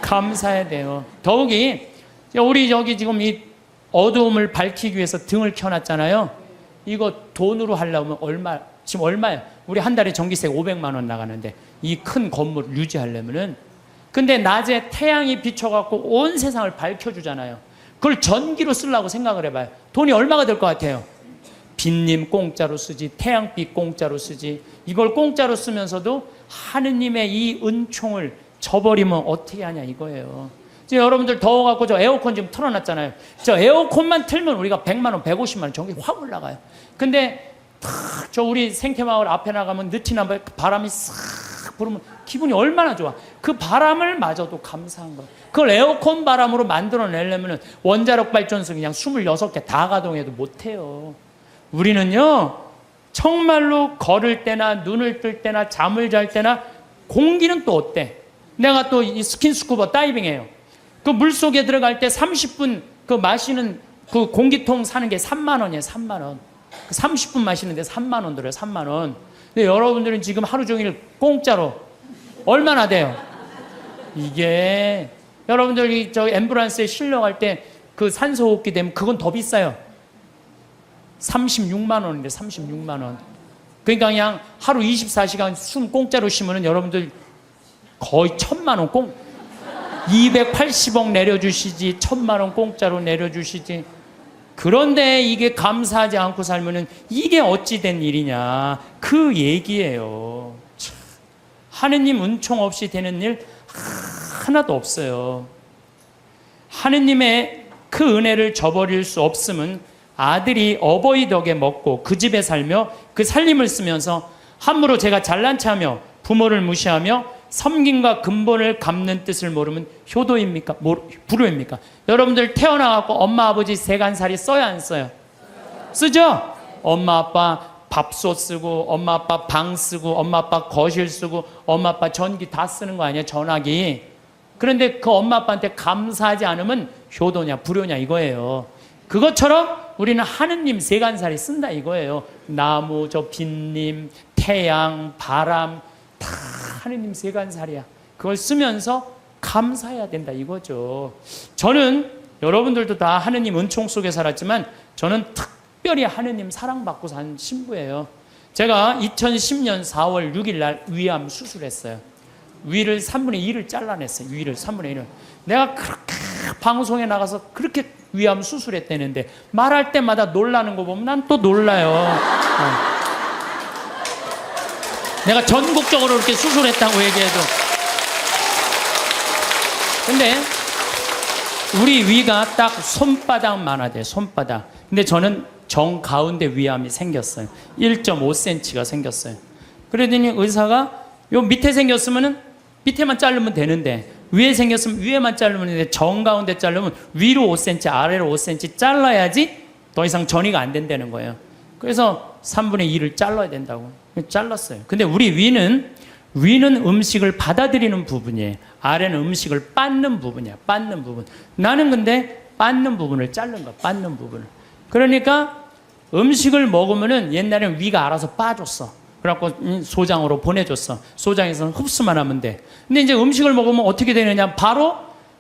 감사해야 돼요. 더욱이 우리 여기 지금 이 어두움을 밝히기 위해서 등을 켜놨잖아요. 이거 돈으로 하려면 지금 얼마예요? 우리 한 달에 전기세 500만 원 나가는데 이 큰 건물 유지하려면은. 근데 낮에 태양이 비춰갖고 온 세상을 밝혀주잖아요. 그걸 전기로 쓰려고 생각을 해봐요. 돈이 얼마가 될 것 같아요? 빗님 공짜로 쓰지, 태양빛 공짜로 쓰지. 이걸 공짜로 쓰면서도 하느님의 이 은총을 저버리면 어떻게 하냐 이거예요. 지금 여러분들 더워갖고 저 에어컨 지금 틀어놨잖아요. 저 에어컨만 틀면 우리가 100만 원, 150만 원 전기 확 올라가요. 근데 저 우리 생태마을 앞에 나가면 느티나 바람이 싹 불으면 기분이 얼마나 좋아. 그 바람을 마저도 감사한 거예요. 그걸 에어컨 바람으로 만들어내려면 원자력 발전소 그냥 26개 다 가동해도 못해요. 우리는요 정말로 걸을 때나 눈을 뜰 때나 잠을 잘 때나 공기는 또 어때? 내가 또 이 스킨스쿠버 다이빙해요. 그 물속에 들어갈 때 30분 그 마시는 그 공기통 사는 게 3만 원이에요. 3만 원. 30분 마시는데 3만 원 들어요. 3만 원. 근데 여러분들은 지금 하루 종일 공짜로 얼마나 돼요? 이게 여러분들이 저 앰뷸런스에 실려갈 때 그 산소호흡기 되면 그건 더 비싸요. 36만 원인데 36만 원. 그러니까 그냥 하루 24시간 숨 공짜로 쉬면은 여러분들 거의 1,000만 원 280억 내려주시지 1,000만 원 공짜로 내려주시지. 그런데 이게 감사하지 않고 살면은 이게 어찌 된 일이냐. 그 얘기예요. 참, 하느님 은총 없이 되는 일 하나도 없어요. 하느님의 그 은혜를 저버릴 수 없음은 아들이 어버이 덕에 먹고 그 집에 살며 그 살림을 쓰면서 함부로 제가 잘난 체하며 부모를 무시하며 섬김과 근본을 갚는 뜻을 모르면 효도입니까? 불효입니까? 여러분들 태어나갖고 엄마 아버지 세간살이 써야 안 써요? 쓰죠? 엄마 아빠 밥솥 쓰고 엄마 아빠 방 쓰고 엄마 아빠 거실 쓰고 엄마 아빠 전기 다 쓰는 거 아니에요? 전화기. 그런데 그 엄마 아빠한테 감사하지 않으면 효도냐 불효냐 이거예요. 그것처럼 우리는 하느님 세간살이 쓴다 이거예요. 나무, 저 빈님, 태양, 바람 다 하느님 세간살이야. 그걸 쓰면서 감사해야 된다 이거죠. 저는 여러분들도 다 하느님 은총 속에 살았지만 저는 특별히 하느님 사랑받고 산 신부예요. 제가 2010년 4월 6일 날 위암 수술했어요. 위를 3분의 1을 잘라냈어요. 위를 3분의 1을. 내가 그렇게 방송에 나가서 그렇게 위암 수술했다는데 말할 때마다 놀라는 거 보면 난 또 놀라요. 내가 전국적으로 이렇게 수술했다고 얘기해도. 근데 우리 위가 딱 손바닥만 하대. 손바닥. 근데 저는 정 가운데 위암이 생겼어요. 1.5cm가 생겼어요. 그러더니 의사가 요 밑에 생겼으면은 밑에만 자르면 되는데 위에 생겼으면 위에만 자르면 되는데 정 가운데 자르면 위로 5cm 아래로 5cm 잘라야지 더 이상 전이가 안 된다는 거예요. 그래서 3분의 2를 잘라야 된다고 잘랐어요. 근데 우리 위는 음식을 받아들이는 부분이에요. 아래는 음식을 빻는 부분이야. 빻는 부분. 나는 근데 빻는 부분을 자른 거야. 빻는 부분을. 그러니까 음식을 먹으면은 옛날에는 위가 알아서 빠졌어. 그래갖고 소장으로 보내줬어. 소장에서는 흡수만 하면 돼. 근데 이제 음식을 먹으면 어떻게 되느냐? 바로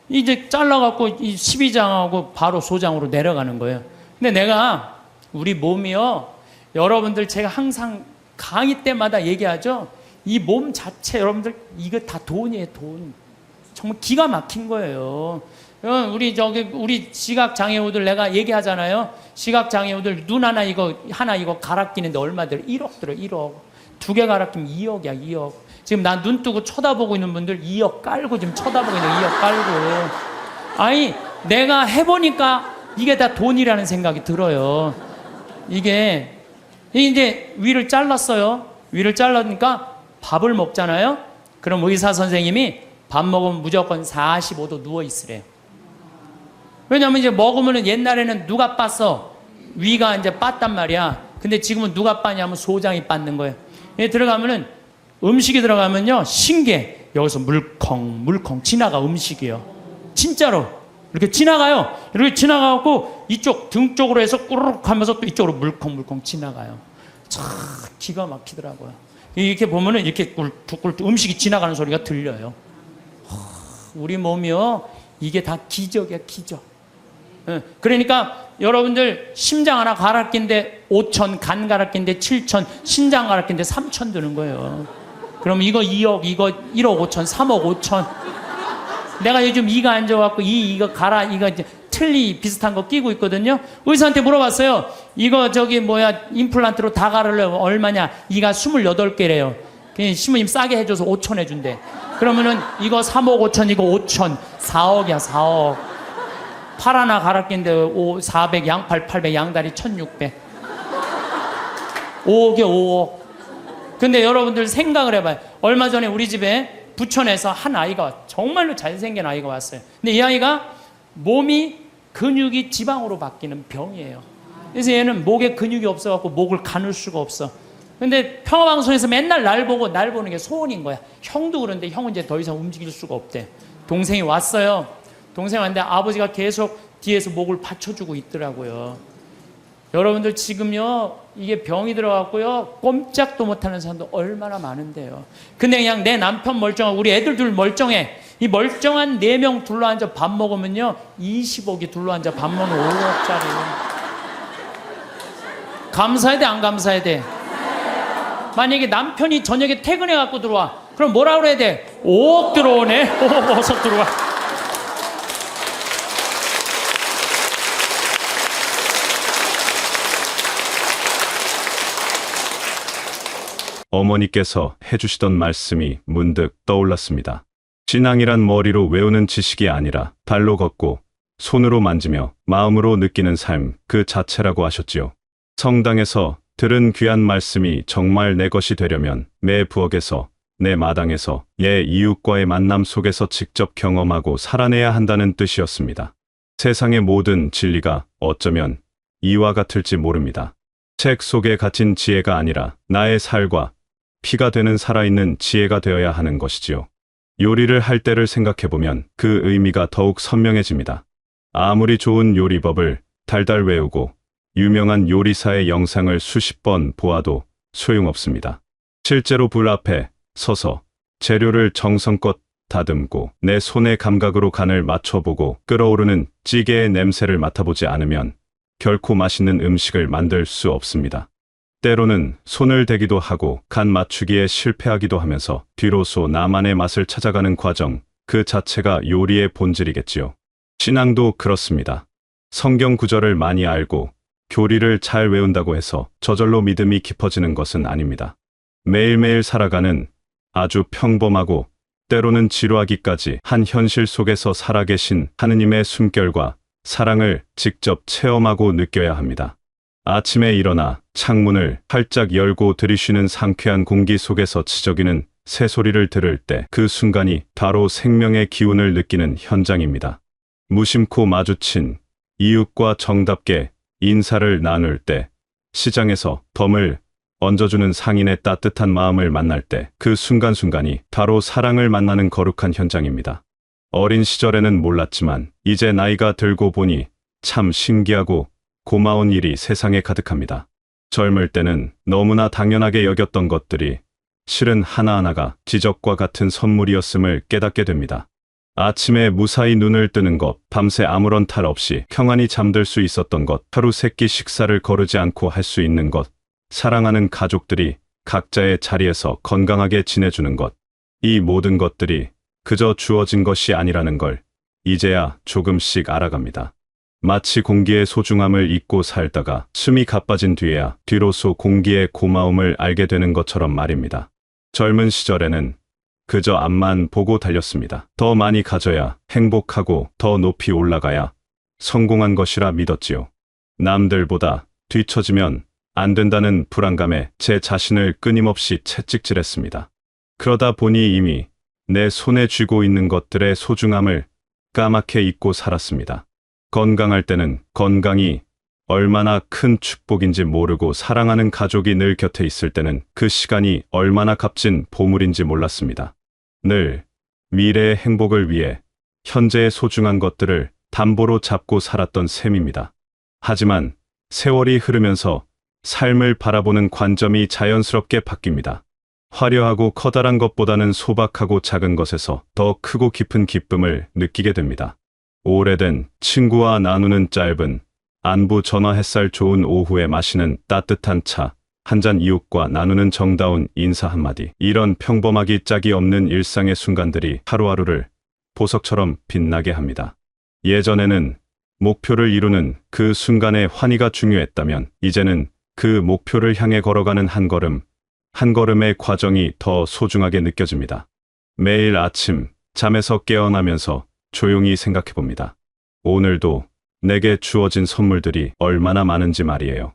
이제 잘라갖고 이 12장하고 바로 소장으로 내려가는 거예요. 근데 내가 우리 몸이요. 여러분들 제가 항상 강의 때마다 얘기하죠. 이 몸 자체 여러분들 이거 다 돈이에요. 돈. 정말 기가 막힌 거예요. 우리 시각 장애우들 내가 얘기하잖아요. 시각 장애우들 눈 하나 이거 갈아 끼는데 얼마 들어? 1억 들어. 1억. 2개 갈아 끼면 2억이야. 2억. 지금 나 눈 뜨고 쳐다보고 있는 분들 2억 깔고 지금 쳐다보고 있는 2억 깔고. 아니 내가 해보니까 이게 다 돈이라는 생각이 들어요. 이게 이제 위를 잘랐어요. 위를 잘라니까 밥을 먹잖아요. 그럼 의사 선생님이 밥 먹으면 무조건 45도 누워 있으래요. 왜냐면 이제 먹으면은 옛날에는 누가 빻어? 위가 이제 빻단 말이야. 근데 지금은 누가 빻냐면 소장이 빻는 거예요. 들어가면은 음식이 들어가면요 신기해. 여기서 물컹 지나가 음식이요. 진짜로 이렇게 지나가요. 이렇게 지나가고 이쪽 등 쪽으로 해서 꾸르륵 하면서 또 이쪽으로 물컹 지나가요. 참 기가 막히더라고요. 이렇게 보면은 이렇게 꿀꿀 음식이 지나가는 소리가 들려요. 우리 몸이요 이게 다 기적이야 기적. 그러니까 여러분들 심장 하나 갈아 낀데 5천, 간 갈아 낀데 7천, 신장 갈아 낀데 3천 드는 거예요. 그럼 이거 2억, 이거 1억 5천, 3억 5천. 내가 요즘 이가 안 좋아갖고 이거 갈아, 이거 이제 틀니 비슷한 거 끼고 있거든요. 의사한테 물어봤어요. 이거 임플란트로 다 갈으려면 얼마냐? 이가 28개래요. 신부님 싸게 해줘서 5천 해준대. 그러면은 이거 3억 5천, 이거 5천, 4억이야 4억. 팔 하나 갈아 낀데 400, 양팔 800, 양다리 1600. 5억에 5억. 근데 여러분들 생각을 해봐요. 얼마 전에 우리 집에 부천에서 한 아이가 정말로 잘생긴 아이가 왔어요. 근데 이 아이가 몸이 근육이 지방으로 바뀌는 병이에요. 그래서 얘는 목에 근육이 없어갖고 목을 가눌 수가 없어. 근데 평화방송에서 맨날 날 보는 게 소원인 거야. 형도 그런데 형은 이제 더 이상 움직일 수가 없대. 동생이 왔어요. 동생 왔는데 아버지가 계속 뒤에서 목을 받쳐주고 있더라고요. 여러분들 지금요 이게 병이 들어갔고요 꼼짝도 못하는 사람도 얼마나 많은데요. 근데 그냥 내 남편 멀쩡하고 우리 애들 둘 멀쩡해. 이 멀쩡한 4명 둘러앉아 밥 먹으면요 20억이 둘러앉아 밥 먹는 5억짜리. 감사해야 돼 안 감사해야 돼? 만약에 남편이 저녁에 퇴근해 갖고 들어와 그럼 뭐라 그래야 돼? 5억 들어오네. 5억 어서 들어와. 어머니께서 해주시던 말씀이 문득 떠올랐습니다. 신앙이란 머리로 외우는 지식이 아니라 발로 걷고 손으로 만지며 마음으로 느끼는 삶 그 자체라고 하셨지요. 성당에서 들은 귀한 말씀이 정말 내 것이 되려면 매 부엌에서, 내 마당에서, 이웃과의 만남 속에서 직접 경험하고 살아내야 한다는 뜻이었습니다. 세상의 모든 진리가 어쩌면 이와 같을지 모릅니다. 책 속에 갇힌 지혜가 아니라 나의 살과 피가 되는 살아있는 지혜가 되어야 하는 것이지요. 요리를 할 때를 생각해보면 그 의미가 더욱 선명해집니다. 아무리 좋은 요리법을 달달 외우고 유명한 요리사의 영상을 수십 번 보아도 소용없습니다. 실제로 불 앞에 서서 재료를 정성껏 다듬고 내 손의 감각으로 간을 맞춰보고 끓어오르는 찌개의 냄새를 맡아보지 않으면 결코 맛있는 음식을 만들 수 없습니다. 때로는 손을 대기도 하고 간 맞추기에 실패하기도 하면서 뒤로서 나만의 맛을 찾아가는 과정 그 자체가 요리의 본질이겠지요. 신앙도 그렇습니다. 성경 구절을 많이 알고 교리를 잘 외운다고 해서 저절로 믿음이 깊어지는 것은 아닙니다. 매일매일 살아가는 아주 평범하고 때로는 지루하기까지 한 현실 속에서 살아계신 하느님의 숨결과 사랑을 직접 체험하고 느껴야 합니다. 아침에 일어나 창문을 활짝 열고 들이쉬는 상쾌한 공기 속에서 지저귀는 새소리를 들을 때 그 순간이 바로 생명의 기운을 느끼는 현장입니다. 무심코 마주친 이웃과 정답게 인사를 나눌 때, 시장에서 덤을 얹어주는 상인의 따뜻한 마음을 만날 때 그 순간순간이 바로 사랑을 만나는 거룩한 현장입니다. 어린 시절에는 몰랐지만 이제 나이가 들고 보니 참 신기하고 고마운 일이 세상에 가득합니다. 젊을 때는 너무나 당연하게 여겼던 것들이 실은 하나하나가 기적과 같은 선물이었음을 깨닫게 됩니다. 아침에 무사히 눈을 뜨는 것, 밤새 아무런 탈 없이 평안히 잠들 수 있었던 것, 하루 세끼 식사를 거르지 않고 할 수 있는 것, 사랑하는 가족들이 각자의 자리에서 건강하게 지내주는 것, 이 모든 것들이 그저 주어진 것이 아니라는 걸 이제야 조금씩 알아갑니다. 마치 공기의 소중함을 잊고 살다가 숨이 가빠진 뒤에야 뒤로서 공기의 고마움을 알게 되는 것처럼 말입니다. 젊은 시절에는 그저 앞만 보고 달렸습니다. 더 많이 가져야 행복하고 더 높이 올라가야 성공한 것이라 믿었지요. 남들보다 뒤처지면 안 된다는 불안감에 제 자신을 끊임없이 채찍질했습니다. 그러다 보니 이미 내 손에 쥐고 있는 것들의 소중함을 까맣게 잊고 살았습니다. 건강할 때는 건강이 얼마나 큰 축복인지 모르고 사랑하는 가족이 늘 곁에 있을 때는 그 시간이 얼마나 값진 보물인지 몰랐습니다. 늘 미래의 행복을 위해 현재의 소중한 것들을 담보로 잡고 살았던 셈입니다. 하지만 세월이 흐르면서 삶을 바라보는 관점이 자연스럽게 바뀝니다. 화려하고 커다란 것보다는 소박하고 작은 것에서 더 크고 깊은 기쁨을 느끼게 됩니다. 오래된 친구와 나누는 짧은 안부 전화 햇살 좋은 오후에 마시는 따뜻한 차 한 잔 이웃과 나누는 정다운 인사 한마디 이런 평범하기 짝이 없는 일상의 순간들이 하루하루를 보석처럼 빛나게 합니다. 예전에는 목표를 이루는 그 순간의 환희가 중요했다면 이제는 그 목표를 향해 걸어가는 한 걸음 한 걸음의 과정이 더 소중하게 느껴집니다. 매일 아침 잠에서 깨어나면서 조용히 생각해 봅니다. 오늘도 내게 주어진 선물들이 얼마나 많은지 말이에요.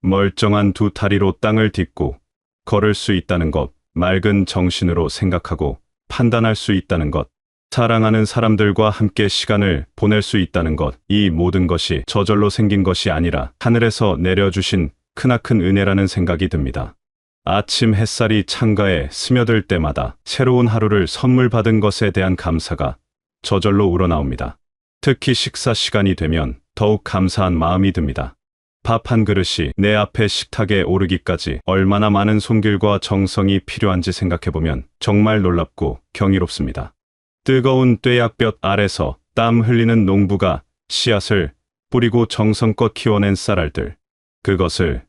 멀쩡한 두 다리로 땅을 딛고 걸을 수 있다는 것, 맑은 정신으로 생각하고 판단할 수 있다는 것, 사랑하는 사람들과 함께 시간을 보낼 수 있다는 것, 이 모든 것이 저절로 생긴 것이 아니라 하늘에서 내려주신 크나큰 은혜라는 생각이 듭니다. 아침 햇살이 창가에 스며들 때마다 새로운 하루를 선물 받은 것에 대한 감사가 저절로 우러나옵니다. 특히 식사 시간이 되면 더욱 감사한 마음이 듭니다. 밥 한 그릇이 내 앞에 식탁에 오르기까지 얼마나 많은 손길과 정성이 필요한지 생각해보면 정말 놀랍고 경이롭습니다. 뜨거운 뙤약볕 아래서 땀 흘리는 농부가 씨앗을 뿌리고 정성껏 키워낸 쌀알들, 그것을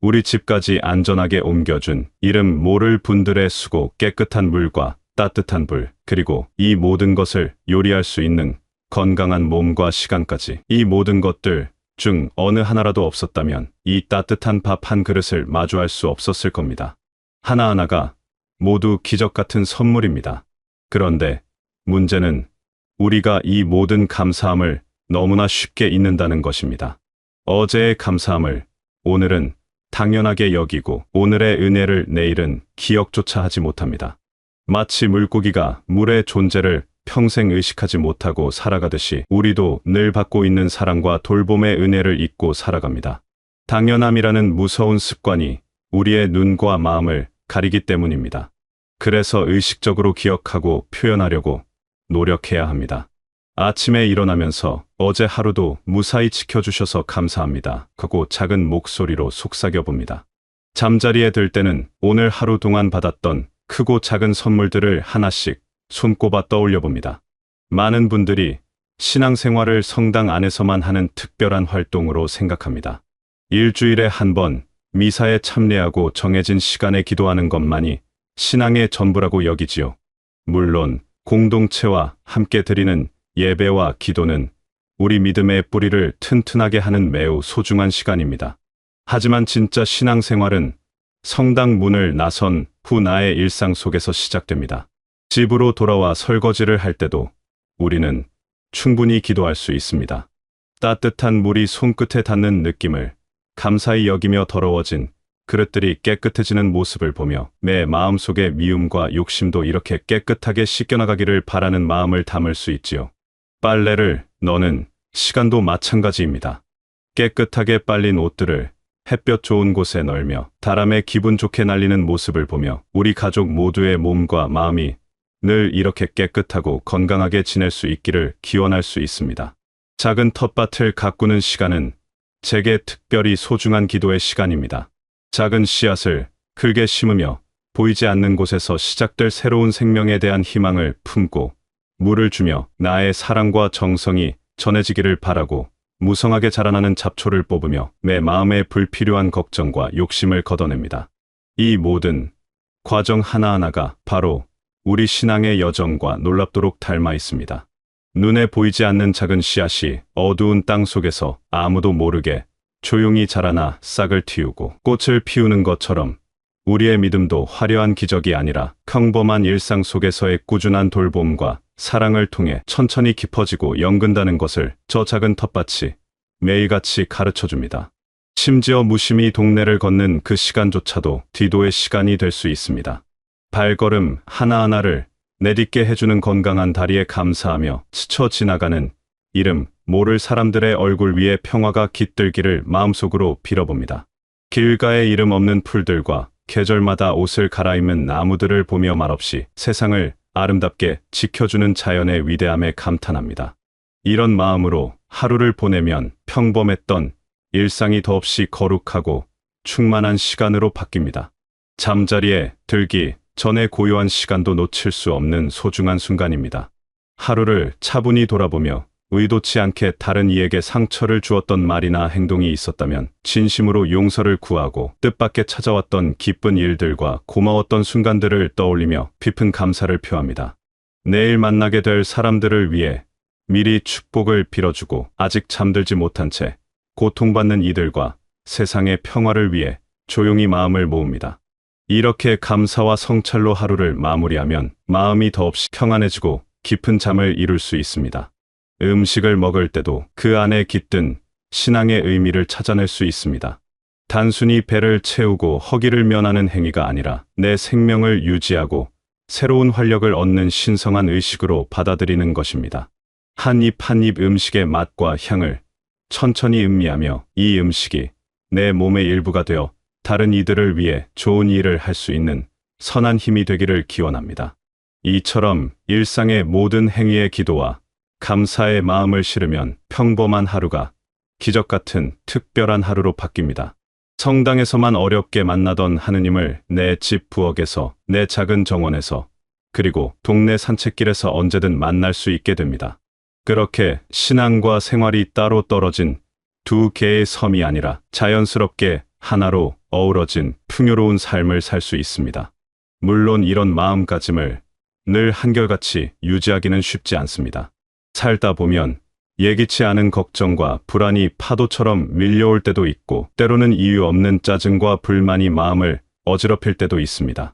우리 집까지 안전하게 옮겨준 이름 모를 분들의 수고, 깨끗한 물과 따뜻한 불, 그리고 이 모든 것을 요리할 수 있는 건강한 몸과 시간까지, 이 모든 것들 중 어느 하나라도 없었다면 이 따뜻한 밥 한 그릇을 마주할 수 없었을 겁니다. 하나하나가 모두 기적 같은 선물입니다. 그런데 문제는 우리가 이 모든 감사함을 너무나 쉽게 잊는다는 것입니다. 어제의 감사함을 오늘은 당연하게 여기고 오늘의 은혜를 내일은 기억조차 하지 못합니다. 마치 물고기가 물의 존재를 평생 의식하지 못하고 살아가듯이 우리도 늘 받고 있는 사랑과 돌봄의 은혜를 잊고 살아갑니다. 당연함이라는 무서운 습관이 우리의 눈과 마음을 가리기 때문입니다. 그래서 의식적으로 기억하고 표현하려고 노력해야 합니다. 아침에 일어나면서 어제 하루도 무사히 지켜주셔서 감사합니다 하고 작은 목소리로 속삭여 봅니다. 잠자리에 들 때는 오늘 하루 동안 받았던 크고 작은 선물들을 하나씩 손꼽아 떠올려 봅니다. 많은 분들이 신앙생활을 성당 안에서만 하는 특별한 활동으로 생각합니다. 일주일에 한 번 미사에 참례하고 정해진 시간에 기도하는 것만이 신앙의 전부라고 여기지요. 물론 공동체와 함께 드리는 예배와 기도는 우리 믿음의 뿌리를 튼튼하게 하는 매우 소중한 시간입니다. 하지만 진짜 신앙생활은 성당 문을 나선 후 나의 일상 속에서 시작됩니다. 집으로 돌아와 설거지를 할 때도 우리는 충분히 기도할 수 있습니다. 따뜻한 물이 손끝에 닿는 느낌을 감사히 여기며 더러워진 그릇들이 깨끗해지는 모습을 보며 내 마음속의 미움과 욕심도 이렇게 깨끗하게 씻겨나가기를 바라는 마음을 담을 수 있지요. 빨래를 넣는 시간도 마찬가지입니다. 깨끗하게 빨린 옷들을 햇볕 좋은 곳에 널며 다람에 기분 좋게 날리는 모습을 보며 우리 가족 모두의 몸과 마음이 늘 이렇게 깨끗하고 건강하게 지낼 수 있기를 기원할 수 있습니다. 작은 텃밭을 가꾸는 시간은 제게 특별히 소중한 기도의 시간입니다. 작은 씨앗을 흙에 심으며 보이지 않는 곳에서 시작될 새로운 생명에 대한 희망을 품고 물을 주며 나의 사랑과 정성이 전해지기를 바라고 무성하게 자라나는 잡초를 뽑으며 내 마음의 불필요한 걱정과 욕심을 걷어냅니다. 이 모든 과정 하나하나가 바로 우리 신앙의 여정과 놀랍도록 닮아 있습니다. 눈에 보이지 않는 작은 씨앗이 어두운 땅 속에서 아무도 모르게 조용히 자라나 싹을 틔우고 꽃을 피우는 것처럼 우리의 믿음도 화려한 기적이 아니라 평범한 일상 속에서의 꾸준한 돌봄과 사랑을 통해 천천히 깊어지고 연근다는 것을 저 작은 텃밭이 매일같이 가르쳐줍니다. 심지어 무심히 동네를 걷는 그 시간조차도 기도의 시간이 될 수 있습니다. 발걸음 하나하나를 내딛게 해주는 건강한 다리에 감사하며 스쳐 지나가는 이름 모를 사람들의 얼굴 위에 평화가 깃들기를 마음속으로 빌어봅니다. 길가에 이름 없는 풀들과 계절마다 옷을 갈아입는 나무들을 보며 말없이 세상을 아름답게 지켜주는 자연의 위대함에 감탄합니다. 이런 마음으로 하루를 보내면 평범했던 일상이 더없이 거룩하고 충만한 시간으로 바뀝니다. 잠자리에 들기 전에 고요한 시간도 놓칠 수 없는 소중한 순간입니다. 하루를 차분히 돌아보며 의도치 않게 다른 이에게 상처를 주었던 말이나 행동이 있었다면 진심으로 용서를 구하고 뜻밖의 찾아왔던 기쁜 일들과 고마웠던 순간들을 떠올리며 깊은 감사를 표합니다. 내일 만나게 될 사람들을 위해 미리 축복을 빌어주고 아직 잠들지 못한 채 고통받는 이들과 세상의 평화를 위해 조용히 마음을 모읍니다. 이렇게 감사와 성찰로 하루를 마무리하면 마음이 더없이 평안해지고 깊은 잠을 이룰 수 있습니다. 음식을 먹을 때도 그 안에 깃든 신앙의 의미를 찾아낼 수 있습니다. 단순히 배를 채우고 허기를 면하는 행위가 아니라 내 생명을 유지하고 새로운 활력을 얻는 신성한 의식으로 받아들이는 것입니다. 한 입 한 입 음식의 맛과 향을 천천히 음미하며 이 음식이 내 몸의 일부가 되어 다른 이들을 위해 좋은 일을 할 수 있는 선한 힘이 되기를 기원합니다. 이처럼 일상의 모든 행위의 기도와 감사의 마음을 실으면 평범한 하루가 기적 같은 특별한 하루로 바뀝니다. 성당에서만 어렵게 만나던 하느님을 내 집 부엌에서, 내 작은 정원에서, 그리고 동네 산책길에서 언제든 만날 수 있게 됩니다. 그렇게 신앙과 생활이 따로 떨어진 두 개의 섬이 아니라 자연스럽게 하나로 어우러진 풍요로운 삶을 살 수 있습니다. 물론 이런 마음가짐을 늘 한결같이 유지하기는 쉽지 않습니다. 살다 보면 예기치 않은 걱정과 불안이 파도처럼 밀려올 때도 있고 때로는 이유 없는 짜증과 불만이 마음을 어지럽힐 때도 있습니다.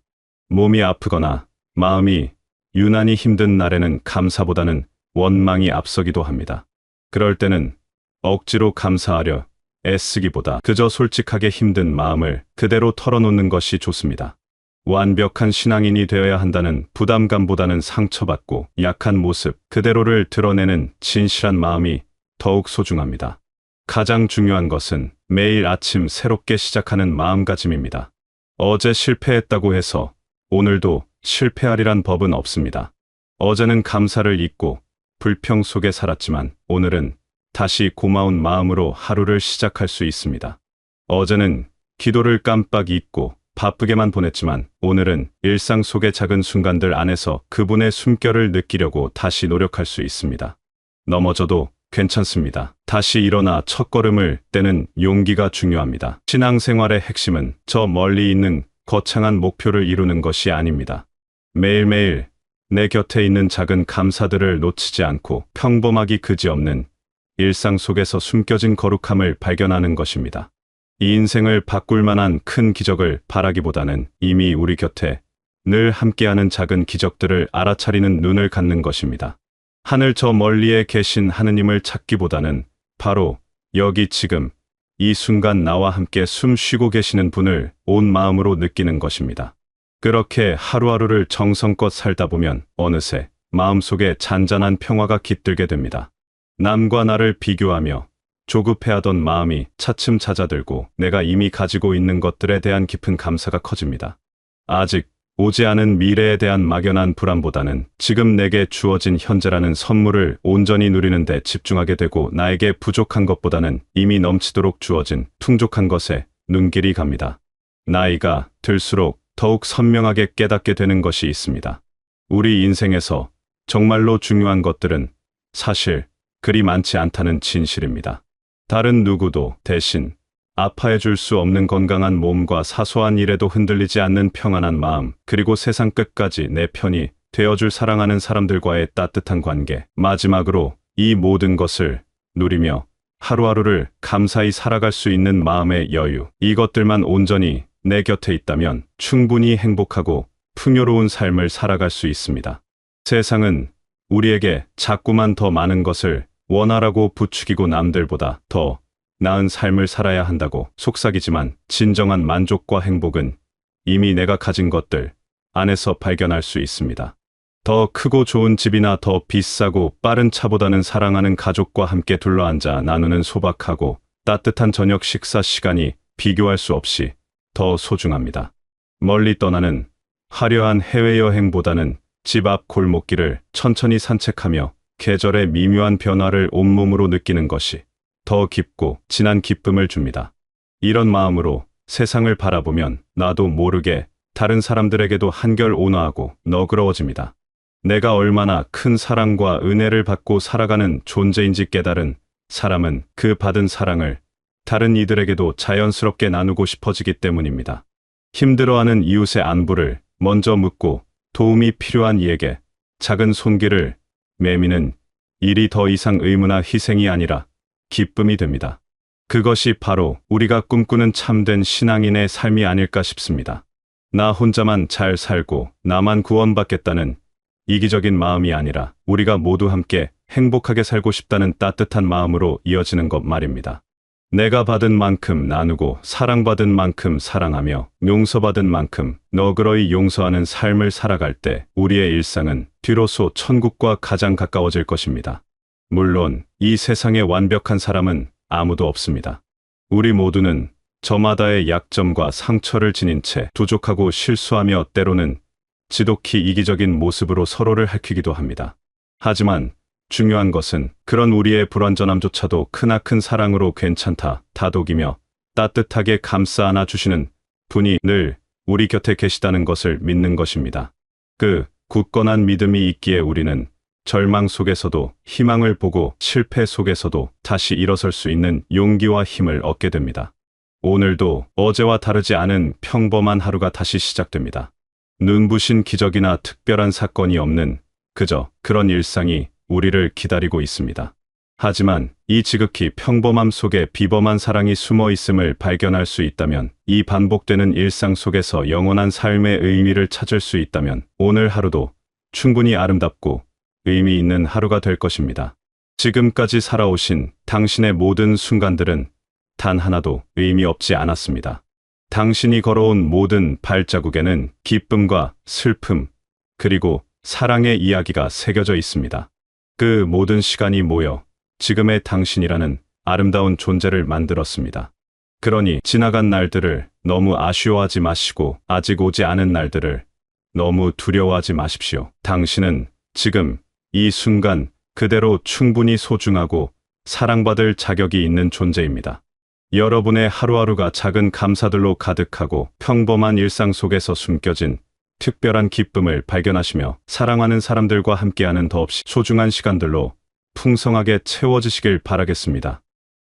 몸이 아프거나 마음이 유난히 힘든 날에는 감사보다는 원망이 앞서기도 합니다. 그럴 때는 억지로 감사하려 애쓰기보다 그저 솔직하게 힘든 마음을 그대로 털어놓는 것이 좋습니다. 완벽한 신앙인이 되어야 한다는 부담감보다는 상처받고 약한 모습 그대로를 드러내는 진실한 마음이 더욱 소중합니다. 가장 중요한 것은 매일 아침 새롭게 시작하는 마음가짐입니다. 어제 실패했다고 해서 오늘도 실패하리란 법은 없습니다. 어제는 감사를 잊고 불평 속에 살았지만 오늘은 다시 고마운 마음으로 하루를 시작할 수 있습니다. 어제는 기도를 깜빡 잊고 바쁘게만 보냈지만 오늘은 일상 속의 작은 순간들 안에서 그분의 숨결을 느끼려고 다시 노력할 수 있습니다. 넘어져도 괜찮습니다. 다시 일어나 첫걸음을 떼는 용기가 중요합니다. 신앙생활의 핵심은 저 멀리 있는 거창한 목표를 이루는 것이 아닙니다. 매일매일 내 곁에 있는 작은 감사들을 놓치지 않고 평범하기 그지없는 일상 속에서 숨겨진 거룩함을 발견하는 것입니다. 이 인생을 바꿀 만한 큰 기적을 바라기보다는 이미 우리 곁에 늘 함께하는 작은 기적들을 알아차리는 눈을 갖는 것입니다. 하늘 저 멀리에 계신 하느님을 찾기보다는 바로 여기 지금 이 순간 나와 함께 숨 쉬고 계시는 분을 온 마음으로 느끼는 것입니다. 그렇게 하루하루를 정성껏 살다 보면 어느새 마음속에 잔잔한 평화가 깃들게 됩니다. 남과 나를 비교하며 조급해하던 마음이 차츰 잦아들고 내가 이미 가지고 있는 것들에 대한 깊은 감사가 커집니다. 아직 오지 않은 미래에 대한 막연한 불안보다는 지금 내게 주어진 현재라는 선물을 온전히 누리는 데 집중하게 되고 나에게 부족한 것보다는 이미 넘치도록 주어진 풍족한 것에 눈길이 갑니다. 나이가 들수록 더욱 선명하게 깨닫게 되는 것이 있습니다. 우리 인생에서 정말로 중요한 것들은 사실 그리 많지 않다는 진실입니다. 다른 누구도 대신 아파해 줄 수 없는 건강한 몸과 사소한 일에도 흔들리지 않는 평안한 마음, 그리고 세상 끝까지 내 편이 되어줄 사랑하는 사람들과의 따뜻한 관계, 마지막으로 이 모든 것을 누리며 하루하루를 감사히 살아갈 수 있는 마음의 여유, 이것들만 온전히 내 곁에 있다면 충분히 행복하고 풍요로운 삶을 살아갈 수 있습니다. 세상은 우리에게 자꾸만 더 많은 것을 원하라고 부추기고 남들보다 더 나은 삶을 살아야 한다고 속삭이지만 진정한 만족과 행복은 이미 내가 가진 것들 안에서 발견할 수 있습니다. 더 크고 좋은 집이나 더 비싸고 빠른 차보다는 사랑하는 가족과 함께 둘러앉아 나누는 소박하고 따뜻한 저녁 식사 시간이 비교할 수 없이 더 소중합니다. 멀리 떠나는 화려한 해외여행보다는 집 앞 골목길을 천천히 산책하며 계절의 미묘한 변화를 온몸으로 느끼는 것이 더 깊고 진한 기쁨을 줍니다. 이런 마음으로 세상을 바라보면 나도 모르게 다른 사람들에게도 한결 온화하고 너그러워집니다. 내가 얼마나 큰 사랑과 은혜를 받고 살아가는 존재인지 깨달은 사람은 그 받은 사랑을 다른 이들에게도 자연스럽게 나누고 싶어지기 때문입니다. 힘들어하는 이웃의 안부를 먼저 묻고 도움이 필요한 이에게 작은 손길을 내미는 일이 더 이상 의무나 희생이 아니라 기쁨이 됩니다. 그것이 바로 우리가 꿈꾸는 참된 신앙인의 삶이 아닐까 싶습니다. 나 혼자만 잘 살고 나만 구원받겠다는 이기적인 마음이 아니라 우리가 모두 함께 행복하게 살고 싶다는 따뜻한 마음으로 이어지는 것 말입니다. 내가 받은 만큼 나누고 사랑받은 만큼 사랑하며 용서받은 만큼 너그러이 용서하는 삶을 살아갈 때 우리의 일상은 비로소 천국과 가장 가까워질 것입니다. 물론 이 세상에 완벽한 사람은 아무도 없습니다. 우리 모두는 저마다의 약점과 상처를 지닌 채 부족하고 실수하며 때로는 지독히 이기적인 모습으로 서로를 핥히기도 합니다. 하지만 중요한 것은 그런 우리의 불완전함조차도 크나큰 사랑으로 괜찮다 다독이며 따뜻하게 감싸 안아 주시는 분이 늘 우리 곁에 계시다는 것을 믿는 것입니다. 그 굳건한 믿음이 있기에 우리는 절망 속에서도 희망을 보고 실패 속에서도 다시 일어설 수 있는 용기와 힘을 얻게 됩니다. 오늘도 어제와 다르지 않은 평범한 하루가 다시 시작됩니다. 눈부신 기적이나 특별한 사건이 없는 그저 그런 일상이 우리를 기다리고 있습니다. 하지만 이 지극히 평범함 속에 비범한 사랑이 숨어 있음을 발견할 수 있다면, 이 반복되는 일상 속에서 영원한 삶의 의미를 찾을 수 있다면 오늘 하루도 충분히 아름답고 의미 있는 하루가 될 것입니다. 지금까지 살아오신 당신의 모든 순간들은 단 하나도 의미 없지 않았습니다. 당신이 걸어온 모든 발자국에는 기쁨과 슬픔, 그리고 사랑의 이야기가 새겨져 있습니다. 그 모든 시간이 모여 지금의 당신이라는 아름다운 존재를 만들었습니다. 그러니 지나간 날들을 너무 아쉬워하지 마시고, 아직 오지 않은 날들을 너무 두려워하지 마십시오. 당신은 지금 이 순간 그대로 충분히 소중하고 사랑받을 자격이 있는 존재입니다. 여러분의 하루하루가 작은 감사들로 가득하고 평범한 일상 속에서 숨겨진 특별한 기쁨을 발견하시며, 사랑하는 사람들과 함께하는 더없이 소중한 시간들로 풍성하게 채워지시길 바라겠습니다.